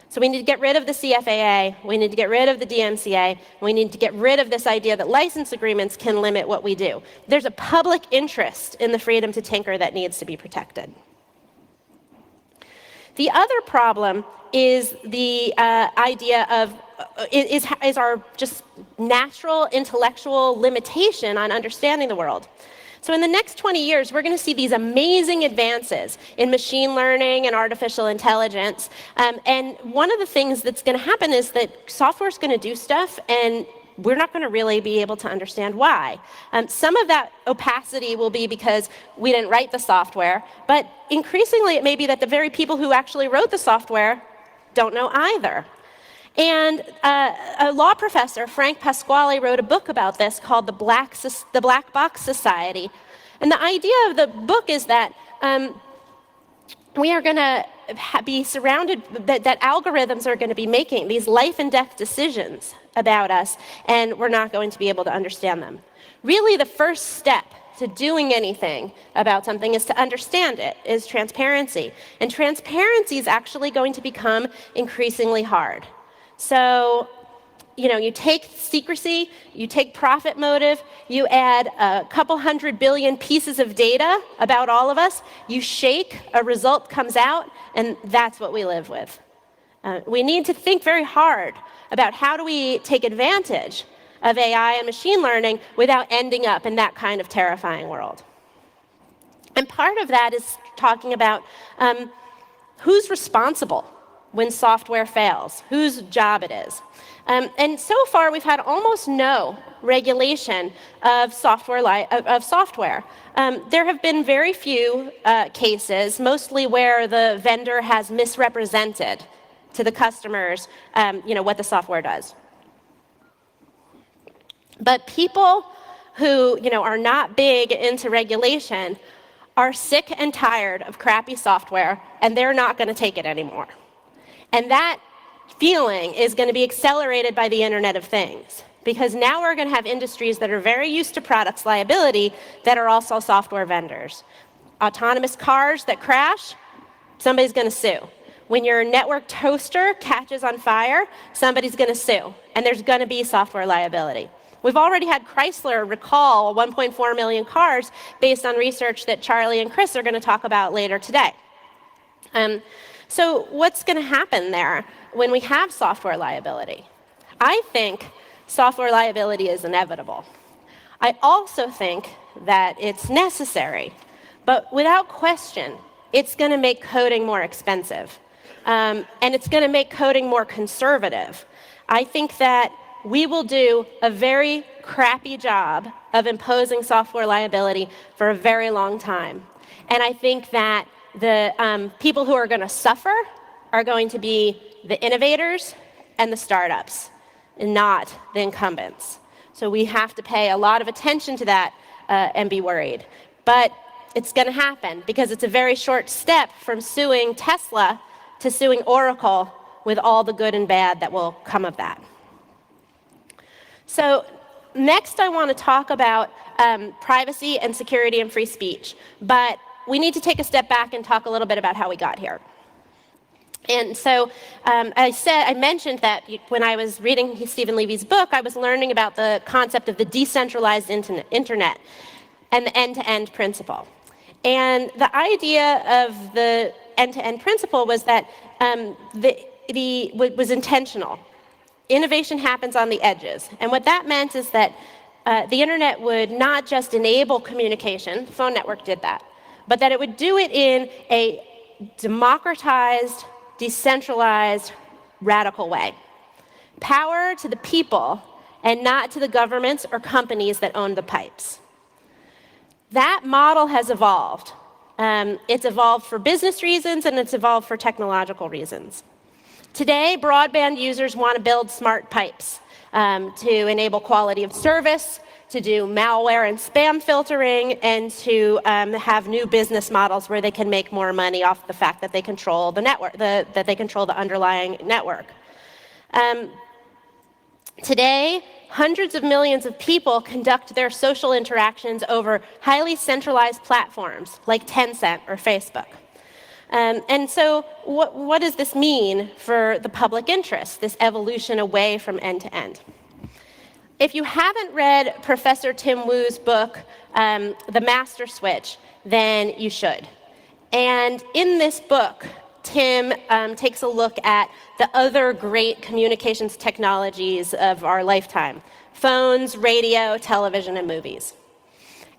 So we need to get rid of the CFAA, we need to get rid of the DMCA, we need to get rid of this idea that license agreements can limit what we do. There's a public interest in the freedom to tinker that needs to be protected. The other problem is the idea of is our just natural intellectual limitation on understanding the world. So in the next 20 years, we're going to see these amazing advances in machine learning and artificial intelligence. And one of the things that's going to happen is that software is going to do stuff, and we're not going to really be able to understand why. Some of that opacity will be because we didn't write the software, but increasingly it may be that the very people who actually wrote the software don't know either. And a law professor, Frank Pasquale, wrote a book about this called The Black Box Society. And the idea of the book is that we are going to be surrounded, that algorithms are going to be making these life and death decisions about us, and we're not going to be able to understand them. Really, the first step to doing anything about something is to understand it, is transparency. And transparency is actually going to become increasingly hard. So you take secrecy, you take profit motive, you add a couple 100 billion pieces of data about all of us, you shake, a result comes out, and that's what we live with. We need to think very hard about how do we take advantage of AI and machine learning without ending up in that kind of terrifying world. And part of that is talking about who's responsible when software fails, whose job it is. And so far, we've had almost no regulation of software. There have been very few cases, mostly where the vendor has misrepresented to the customers what the software does. But people who are not big into regulation are sick and tired of crappy software, and they're not going to take it anymore. And that feeling is going to be accelerated by the Internet of Things, because now we're going to have industries that are very used to products liability that are also software vendors. Autonomous cars that crash, somebody's going to sue. When your network toaster catches on fire, somebody's going to sue, and there's going to be software liability. We've already had Chrysler recall 1.4 million cars based on research that Charlie and Chris are going to talk about later today. So what's going to happen there when we have software liability? I think software liability is inevitable. I also think that it's necessary, but without question, it's going to make coding more expensive, and it's going to make coding more conservative. I think that we will do a very crappy job of imposing software liability for a very long time. And I think that the people who are going to suffer are going to be the innovators and the startups, and not the incumbents. So we have to pay a lot of attention to that and be worried. But it's going to happen, because it's a very short step from suing Tesla to suing Oracle, with all the good and bad that will come of that. So next I want to talk about privacy and security and free speech. But we need to take a step back and talk a little bit about how we got here. And so I mentioned that when I was reading Stephen Levy's book, I was learning about the concept of the decentralized internet and the end-to-end principle. And the idea of the end-to-end principle was that was intentional. Innovation happens on the edges. And what that meant is that the internet would not just enable communication, the phone network did that, but that it would do it in a democratized, decentralized, radical way. Power to the people, and not to the governments or companies that own the pipes. That model has evolved. It's evolved for business reasons, and it's evolved for technological reasons. Today, broadband users want to build smart pipes to enable quality of service, to do malware and spam filtering, and to have new business models where they can make more money off the fact that they control the network, that they control the underlying network. Today, hundreds of millions of people conduct their social interactions over highly centralized platforms like Tencent or Facebook. And so what does this mean for the public interest, this evolution away from end to end? If you haven't read Professor Tim Wu's book, The Master Switch, then you should. And in this book, Tim takes a look at the other great communications technologies of our lifetime: phones, radio, television, and movies.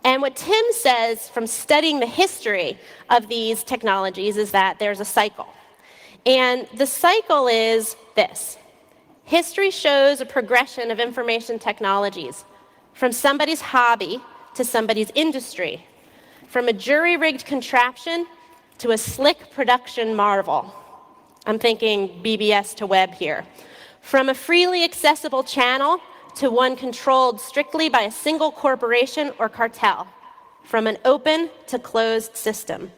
And what Tim says from studying the history of these technologies is that there's a cycle. And the cycle is this. History shows a progression of information technologies from somebody's hobby to somebody's industry, from a jury-rigged contraption to a slick production marvel. I'm thinking BBS to web here. From a freely accessible channel to one controlled strictly by a single corporation or cartel, from an open to closed system.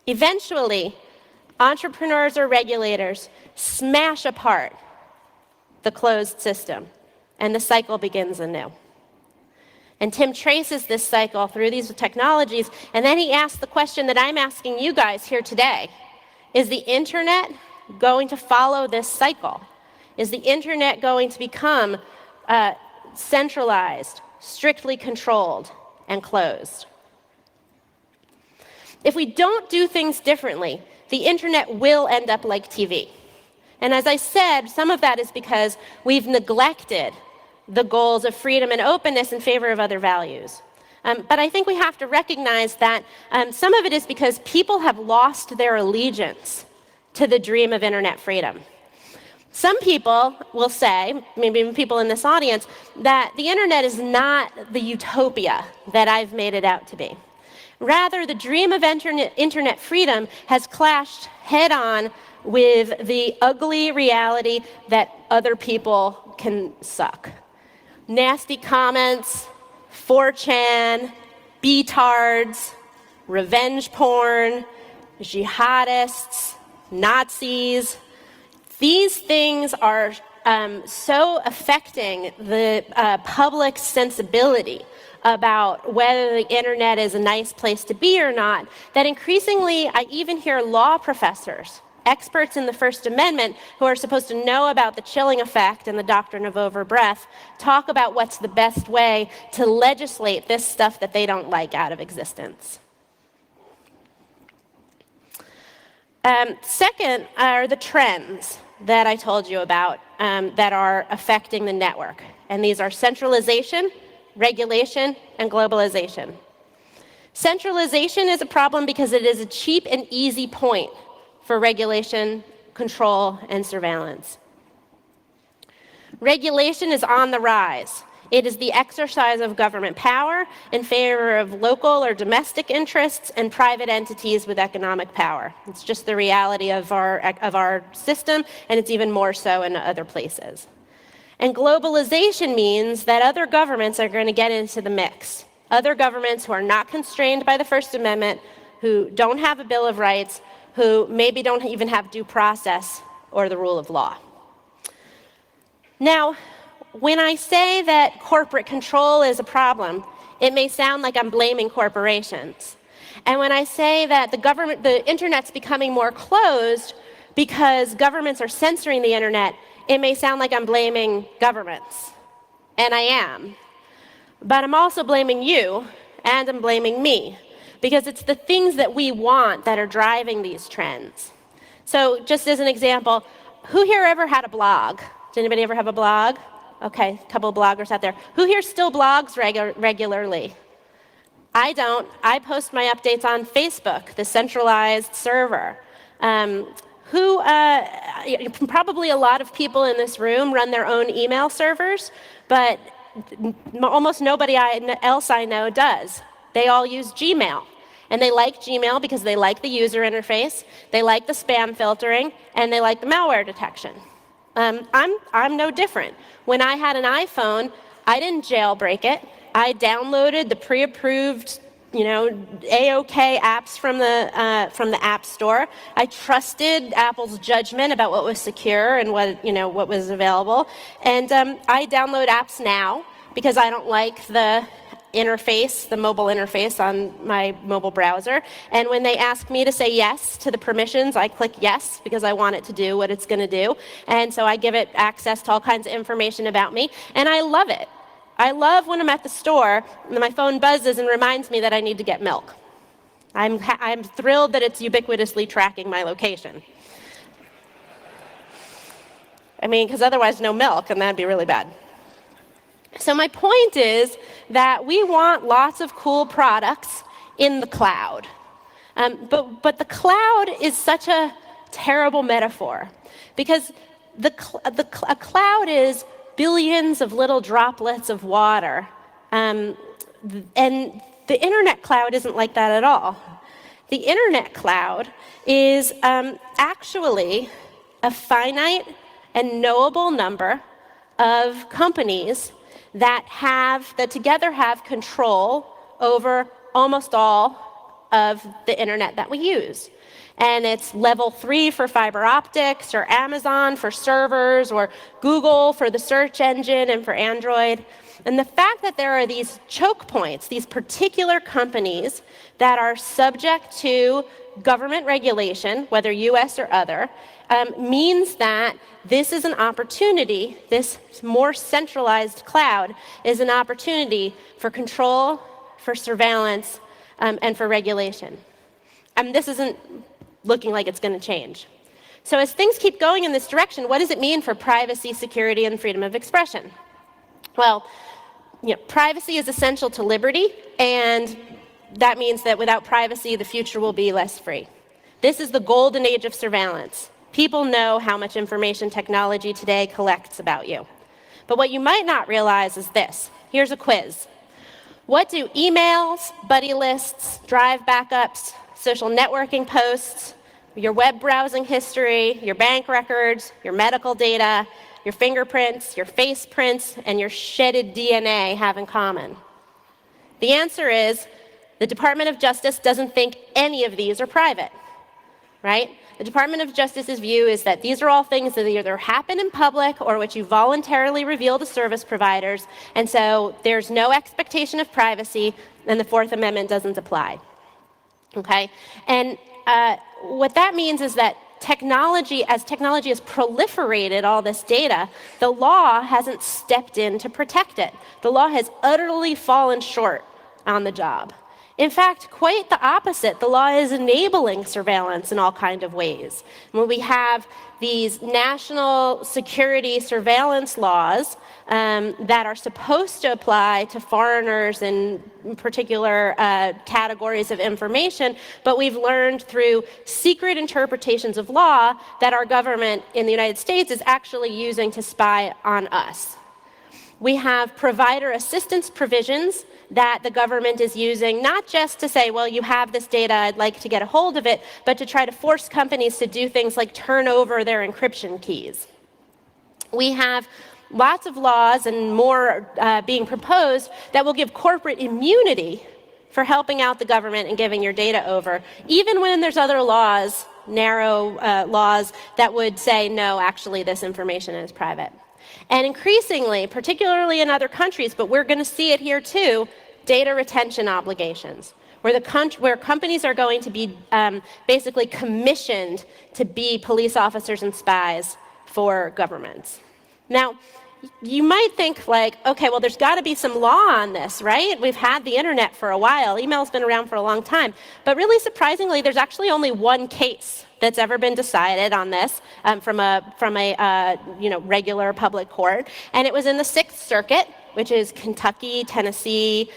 Eventually, entrepreneurs or regulators smash apart the closed system, and the cycle begins anew. And Tim traces this cycle through these technologies, and then he asks the question that I'm asking you guys here today. Is the internet going to follow this cycle? Is the internet going to become centralized, strictly controlled, and closed? If we don't do things differently, the internet will end up like TV. And as I said, some of that is because we've neglected the goals of freedom and openness in favor of other values. But I think we have to recognize that some of it is because people have lost their allegiance to the dream of internet freedom. Some people will say, maybe even people in this audience, that the internet is not the utopia that I've made it out to be. Rather, the dream of internet freedom has clashed head-on with the ugly reality that other people can suck. Nasty comments, 4chan, betards, revenge porn, jihadists, Nazis. These things are so affecting the public sensibility about whether the internet is a nice place to be or not, that increasingly I even hear law professors, experts in the First Amendment, who are supposed to know about the chilling effect and the doctrine of overbreadth, talk about what's the best way to legislate this stuff that they don't like out of existence. Second are the trends that I told you about that are affecting the network. And these are centralization, regulation, and globalization. Centralization is a problem because it is a cheap and easy point for regulation, control, and surveillance. Regulation is on the rise. It is the exercise of government power in favor of local or domestic interests and private entities with economic power. It's just the reality of our system, and it's even more so in other places. And globalization means that other governments are going to get into the mix. Other governments who are not constrained by the First Amendment, who don't have a Bill of Rights, who maybe don't even have due process or the rule of law. Now, when I say that corporate control is a problem, it may sound like I'm blaming corporations. And when I say that the internet's becoming more closed because governments are censoring the internet, it may sound like I'm blaming governments. And I am. But I'm also blaming you, and I'm blaming me, because it's the things that we want that are driving these trends. So just as an example, who here ever had a blog? Does anybody ever have a blog? Okay, a couple of bloggers out there. Who here still blogs regularly? I don't. I post my updates on Facebook, the centralized server. Probably a lot of people in this room run their own email servers, but almost nobody else I know does. They all use Gmail. And they like Gmail because they like the user interface, they like the spam filtering, and they like the malware detection. I'm no different. When I had an iPhone, I didn't jailbreak it. I downloaded the pre-approved, A-OK apps from the App Store. I trusted Apple's judgment about what was secure and what was available. And I download apps now because I don't like the interface, the mobile interface on my mobile browser. And when they ask me to say yes to the permissions, I click yes because I want it to do what it's going to do. And so I give it access to all kinds of information about me. And I love it. I love when I'm at the store and my phone buzzes and reminds me that I need to get milk. I'm thrilled that it's ubiquitously tracking my location. Because otherwise no milk, and that'd be really bad. So my point is that we want lots of cool products in the cloud. But the cloud is such a terrible metaphor because a cloud is billions of little droplets of water. And the internet cloud isn't like that at all. The internet cloud is actually a finite and knowable number of companies that together have control over almost all of the internet that we use. and it's level 3 for fiber optics, or Amazon for servers, or Google for the search engine and for Android. And the fact that there are these choke points, these particular companies that are subject to government regulation, whether US or other, means that this is an opportunity, this more centralized cloud is an opportunity for control, for surveillance, and for regulation. And this isn't looking like it's going to change. So as things keep going in this direction, what does it mean for privacy, security, and freedom of expression? Well, privacy is essential to liberty, and that means that without privacy, the future will be less free. This is the golden age of surveillance. People know how much information technology today collects about you. But what you might not realize is this. Here's a quiz. What do emails, buddy lists, drive backups, social networking posts, your web browsing history, your bank records, your medical data, your fingerprints, your face prints, and your shedded DNA have in common? The answer is the Department of Justice doesn't think any of these are private, right? The Department of Justice's view is that these are all things that either happen in public or which you voluntarily reveal to service providers, and so there's no expectation of privacy, and the Fourth Amendment doesn't apply. Okay? And what that means is that as technology has proliferated all this data, the law hasn't stepped in to protect it. The law has utterly fallen short on the job. In fact, quite the opposite. The law is enabling surveillance in all kinds of ways. When we have these national security surveillance laws that are supposed to apply to foreigners in particular categories of information, but we've learned through secret interpretations of law that our government in the United States is actually using to spy on us. We have provider assistance provisions that the government is using, not just to say, well, you have this data, I'd like to get a hold of it, but to try to force companies to do things like turn over their encryption keys. We have lots of laws and more being proposed that will give corporate immunity for helping out the government and giving your data over, even when there's other laws, narrow laws, that would say, no, actually, this information is private. And increasingly, particularly in other countries, but we're going to see it here too, data retention obligations, where companies are going to be basically commissioned to be police officers and spies for governments. Now, you might think like, okay, well, there's got to be some law on this, right? We've had the internet for a while. Email's been around for a long time. But really surprisingly, there's actually only one case that's ever been decided on this from a regular public court, and it was in the Sixth Circuit, which is Kentucky, Tennessee,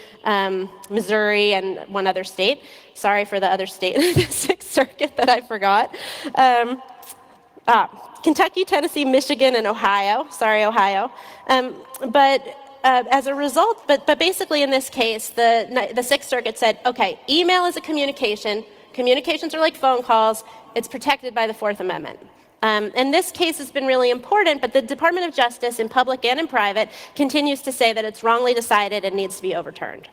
Missouri, and one other state. Sorry for the other state in the Sixth Circuit that I forgot. Kentucky, Tennessee, Michigan, and Ohio. Sorry, Ohio. As a result, but basically in this case, the Sixth Circuit said, okay, email is a communication. Communications are like phone calls. It's protected by the Fourth Amendment. And this case has been really important, but the Department of Justice, in public and in private, continues to say that it's wrongly decided and needs to be overturned.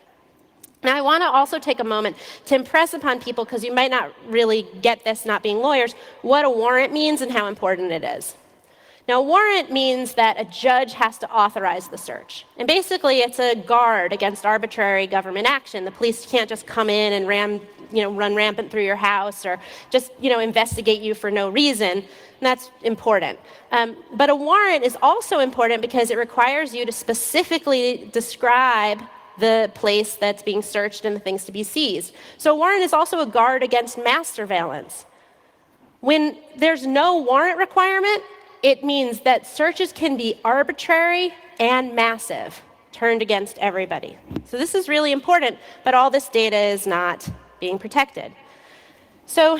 Now, I want to also take a moment to impress upon people, because you might not really get this not being lawyers, what a warrant means and how important it is. Now, a warrant means that a judge has to authorize the search. And basically, it's a guard against arbitrary government action. The police can't just come in and run rampant through your house or just investigate you for no reason. And that's important. But a warrant is also important because it requires you to specifically describe the place that's being searched and the things to be seized. So a warrant is also a guard against mass surveillance. When there's no warrant requirement, it means that searches can be arbitrary and massive, turned against everybody. So this is really important, but all this data is not being protected. So,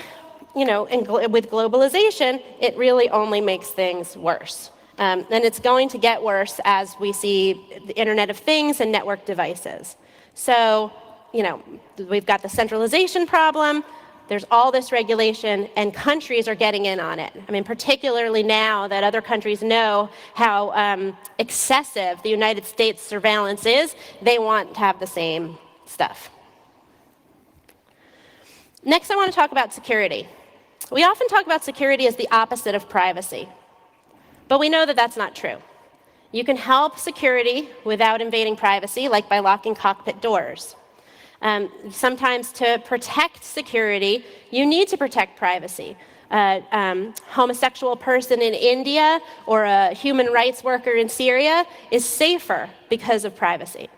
with globalization, it really only makes things worse. And it's going to get worse as we see the Internet of Things and network devices. So, we've got the centralization problem, there's all this regulation, and countries are getting in on it. I mean, particularly now that other countries know how excessive the United States surveillance is, they want to have the same stuff. Next, I want to talk about security. We often talk about security as the opposite of privacy, but we know that that's not true. You can help security without invading privacy, like by locking cockpit doors. Sometimes to protect security, you need to protect privacy. A homosexual person in India or a human rights worker in Syria is safer because of privacy.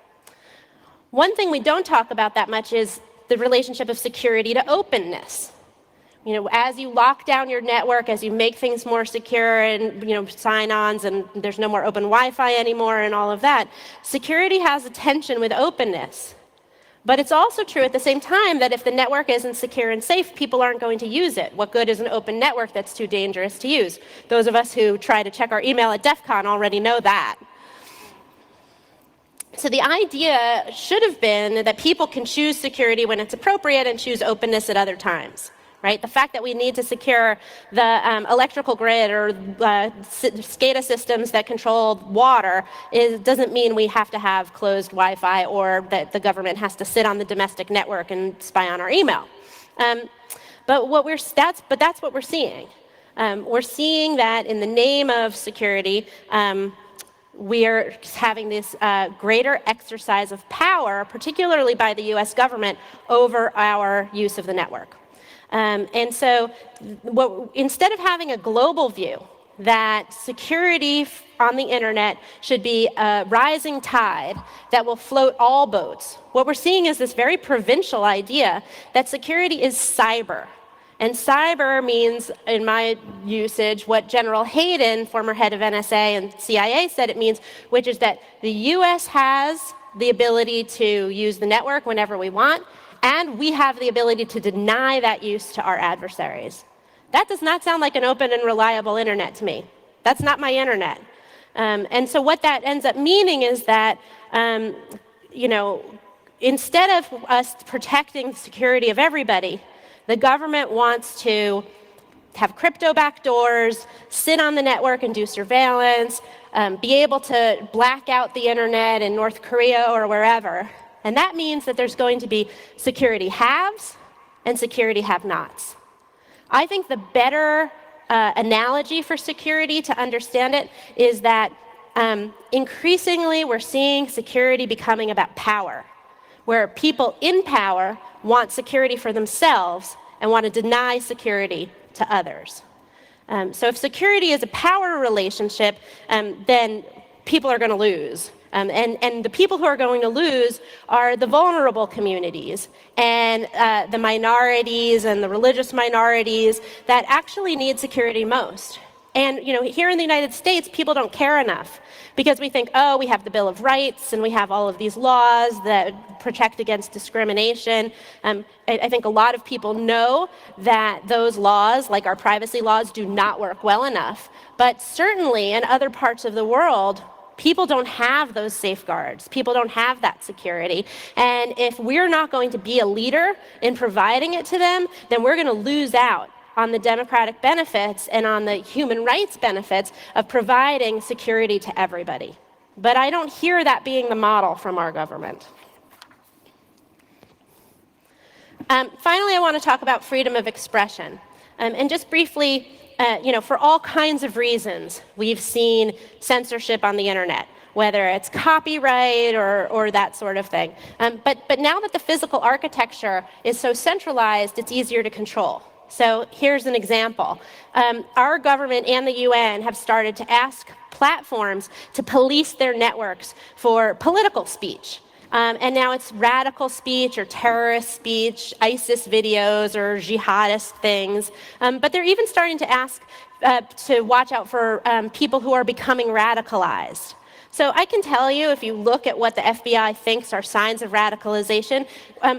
One thing we don't talk about that much is the relationship of security to openness. As you lock down your network, as you make things more secure and sign-ons and there's no more open Wi-Fi anymore and all of that, security has a tension with openness. But it's also true at the same time that if the network isn't secure and safe, people aren't going to use it. What good is an open network that's too dangerous to use? Those of us who try to check our email at DEF CON already know that. So the idea should have been that people can choose security when it's appropriate and choose openness at other times. Right? The fact that we need to secure the electrical grid or SCADA systems that control water doesn't mean we have to have closed Wi-Fi or that the government has to sit on the domestic network and spy on our email. But that's what we're seeing. We're seeing that in the name of security, we're having this greater exercise of power, particularly by the US government, over our use of the network. And so instead of having a global view that security on the internet should be a rising tide that will float all boats, what we're seeing is this very provincial idea that security is cyber. And cyber means, in my usage, what General Hayden, former head of NSA and CIA, said it means, which is that the US has the ability to use the network whenever we want, and we have the ability to deny that use to our adversaries. That does not sound like an open and reliable internet to me. That's not my internet. And so what that ends up meaning is that, instead of us protecting the security of everybody, the government wants to have crypto backdoors, sit on the network and do surveillance, be able to black out the internet in North Korea or wherever. And that means that there's going to be security haves and security have-nots. I think the better analogy for security to understand it is that increasingly we're seeing security becoming about power, where people in power want security for themselves and want to deny security to others. So if security is a power relationship, then people are going to lose. And the people who are going to lose are the vulnerable communities and the minorities and the religious minorities that actually need security most. And here in the United States, people don't care enough because we think, oh, we have the Bill of Rights and we have all of these laws that protect against discrimination. I think a lot of people know that those laws, like our privacy laws, do not work well enough. But certainly in other parts of the world, people don't have those safeguards. People don't have that security. And if we're not going to be a leader in providing it to them, then we're going to lose out on the democratic benefits and on the human rights benefits of providing security to everybody. But I don't hear that being the model from our government. Finally, I want to talk about freedom of expression. And just briefly, for all kinds of reasons, we've seen censorship on the internet, whether it's copyright or that sort of thing. But now that the physical architecture is so centralized, it's easier to control. So here's an example. Our government and the UN have started to ask platforms to police their networks for political speech. And now it's radical speech or terrorist speech, ISIS videos or jihadist things. But they're even starting to ask to watch out for people who are becoming radicalized. So I can tell you, if you look at what the FBI thinks are signs of radicalization,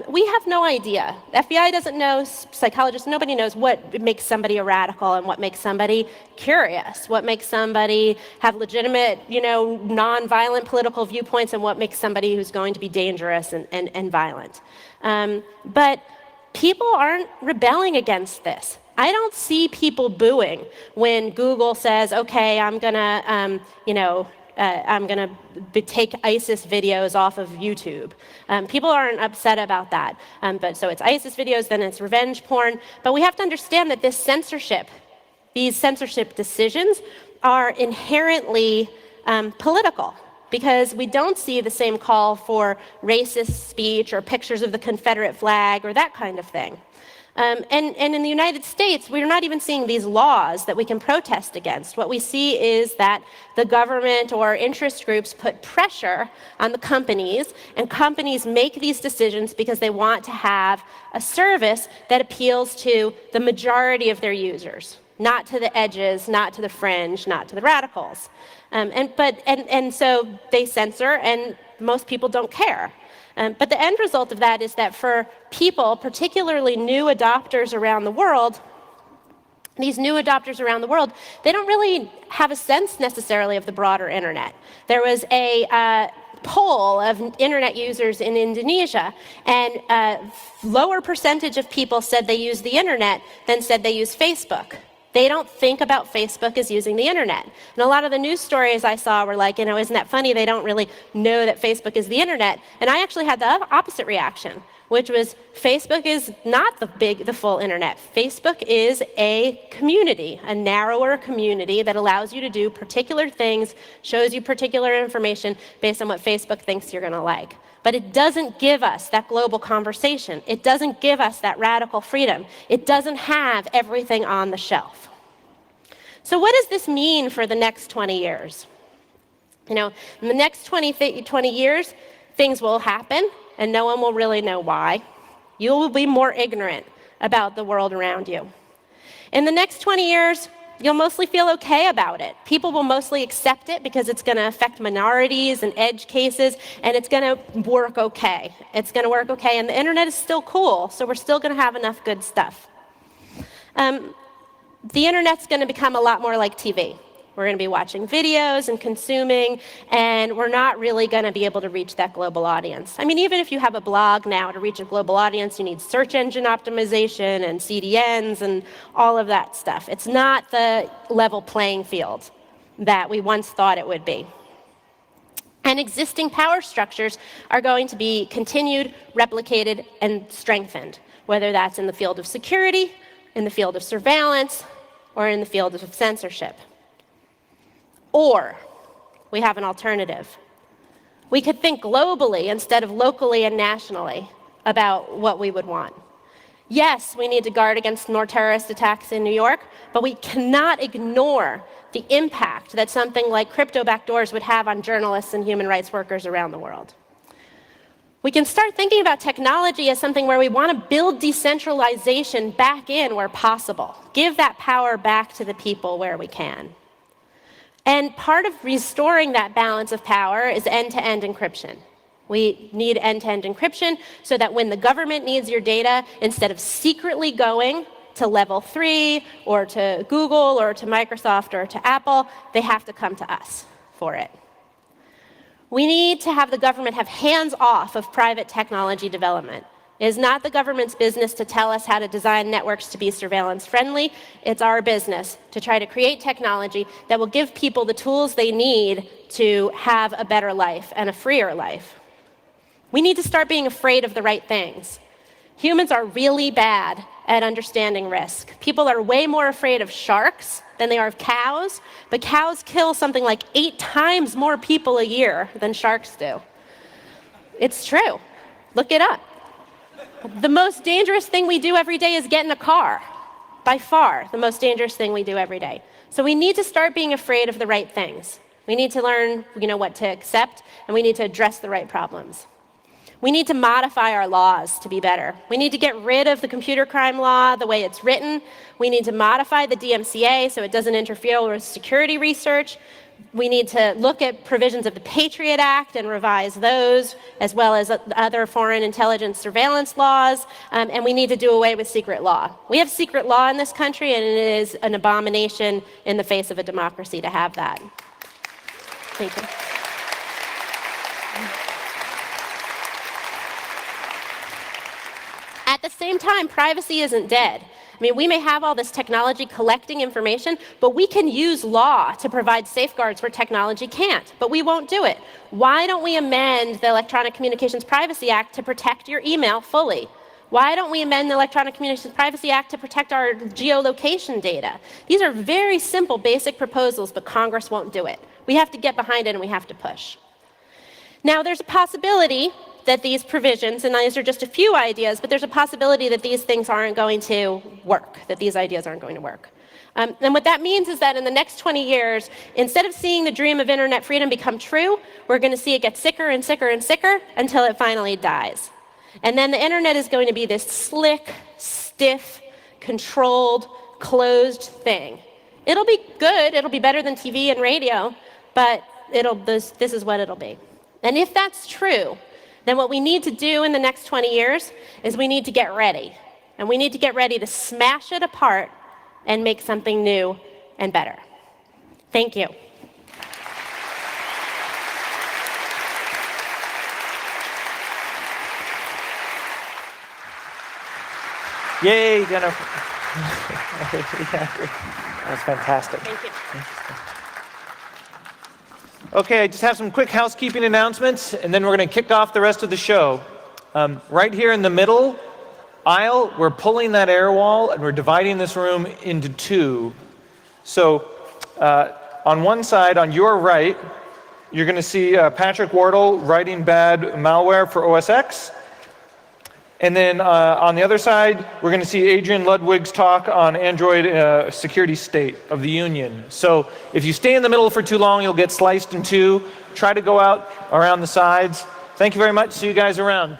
we have no idea. The FBI doesn't know, psychologists, nobody knows what makes somebody a radical and what makes somebody curious, what makes somebody have legitimate, non-violent political viewpoints, and what makes somebody who's going to be dangerous and violent. But people aren't rebelling against this. I don't see people booing when Google says, okay, I'm going to, I'm going to take ISIS videos off of YouTube. People aren't upset about that. But so it's ISIS videos, then it's revenge porn. But we have to understand that this censorship, these censorship decisions are inherently political, because we don't see the same call for racist speech or pictures of the Confederate flag or that kind of thing. And in the United States, we're not even seeing these laws that we can protest against. What we see is that the government or interest groups put pressure on the companies, and companies make these decisions because they want to have a service that appeals to the majority of their users, not to the edges, not to the fringe, not to the radicals. And so they censor, and most people don't care. But the end result of that is that for people, particularly new adopters around the world, these new adopters around the world, they don't really have a sense necessarily of the broader internet. There was a poll of internet users in Indonesia, and a lower percentage of people said they use the internet than said they use Facebook. They don't think about Facebook as using the internet. And a lot of the news stories I saw were like, isn't that funny? They don't really know that Facebook is the internet. And I actually had the opposite reaction, which was Facebook is not the full internet. Facebook is a community, a narrower community that allows you to do particular things, shows you particular information based on what Facebook thinks you're going to like. But it doesn't give us that global conversation. It doesn't give us that radical freedom. It doesn't have everything on the shelf. So what does this mean for the next 20 years? In the next 20 years, things will happen, and no one will really know why. You will be more ignorant about the world around you. In the next 20 years, you'll mostly feel okay about it. People will mostly accept it because it's going to affect minorities and edge cases, and it's going to work okay. It's going to work okay, and the internet is still cool, so we're still going to have enough good stuff. The internet's going to become a lot more like TV. We're going to be watching videos and consuming, and we're not really going to be able to reach that global audience. I mean, even if you have a blog now, to reach a global audience, you need search engine optimization and CDNs and all of that stuff. It's not the level playing field that we once thought it would be. And existing power structures are going to be continued, replicated, and strengthened, whether that's in the field of security, in the field of surveillance, or in the field of censorship. Or we have an alternative. We could think globally instead of locally and nationally about what we would want. Yes, we need to guard against more terrorist attacks in New York, but we cannot ignore the impact that something like crypto backdoors would have on journalists and human rights workers around the world. We can start thinking about technology as something where we want to build decentralization back in where possible. Give that power back to the people where we can. And part of restoring that balance of power is end-to-end encryption. We need end-to-end encryption so that when the government needs your data, instead of secretly going to level 3 or to Google or to Microsoft or to Apple, they have to come to us for it. We need to have the government have hands off of private technology development. It is not the government's business to tell us how to design networks to be surveillance friendly. It's our business to try to create technology that will give people the tools they need to have a better life and a freer life. We need to start being afraid of the right things. Humans are really bad at understanding risk. People are way more afraid of sharks than they are of cows, but cows kill something like 8 times more people a year than sharks do. It's true. Look it up. The most dangerous thing we do every day is get in a car. By far, the most dangerous thing we do every day. So we need to start being afraid of the right things. We need to learn, what to accept, and we need to address the right problems. We need to modify our laws to be better. We need to get rid of the computer crime law the way it's written. We need to modify the DMCA so it doesn't interfere with security research. We need to look at provisions of the Patriot Act and revise those, as well as other foreign intelligence surveillance laws, and we need to do away with secret law. We have secret law in this country, and it is an abomination in the face of a democracy to have that. Thank you. At the same time, privacy isn't dead. I mean, we may have all this technology collecting information, but we can use law to provide safeguards where technology can't, but we won't do it. Why don't we amend the Electronic Communications Privacy Act to protect your email fully? Why don't we amend the Electronic Communications Privacy Act to protect our geolocation data? These are very simple, basic proposals, but Congress won't do it. We have to get behind it and we have to push. Now, there's a possibility that these provisions, and these are just a few ideas, but there's a possibility that these things aren't going to work, that these ideas aren't going to work. And what that means is that in the next 20 years, instead of seeing the dream of internet freedom become true, we're going to see it get sicker and sicker and sicker until it finally dies. And then the internet is going to be this slick, stiff, controlled, closed thing. It'll be good, it'll be better than TV and radio, but this is what it'll be. And if that's true, then what we need to do in the next 20 years is we need to get ready. And we need to get ready to smash it apart and make something new and better. Thank you. Yay, Jennifer. That's fantastic. Thank you. Okay, I just have some quick housekeeping announcements, and then we're going to kick off the rest of the show. Right here in the middle aisle, we're pulling that air wall, and we're dividing this room into two. So on one side, on your right, you're going to see Patrick Wardle writing bad malware for OS X. And then on the other side, we're going to see Adrian Ludwig's talk on Android security state of the union. So if you stay in the middle for too long, you'll get sliced in two. Try to go out around the sides. Thank you very much. See you guys around.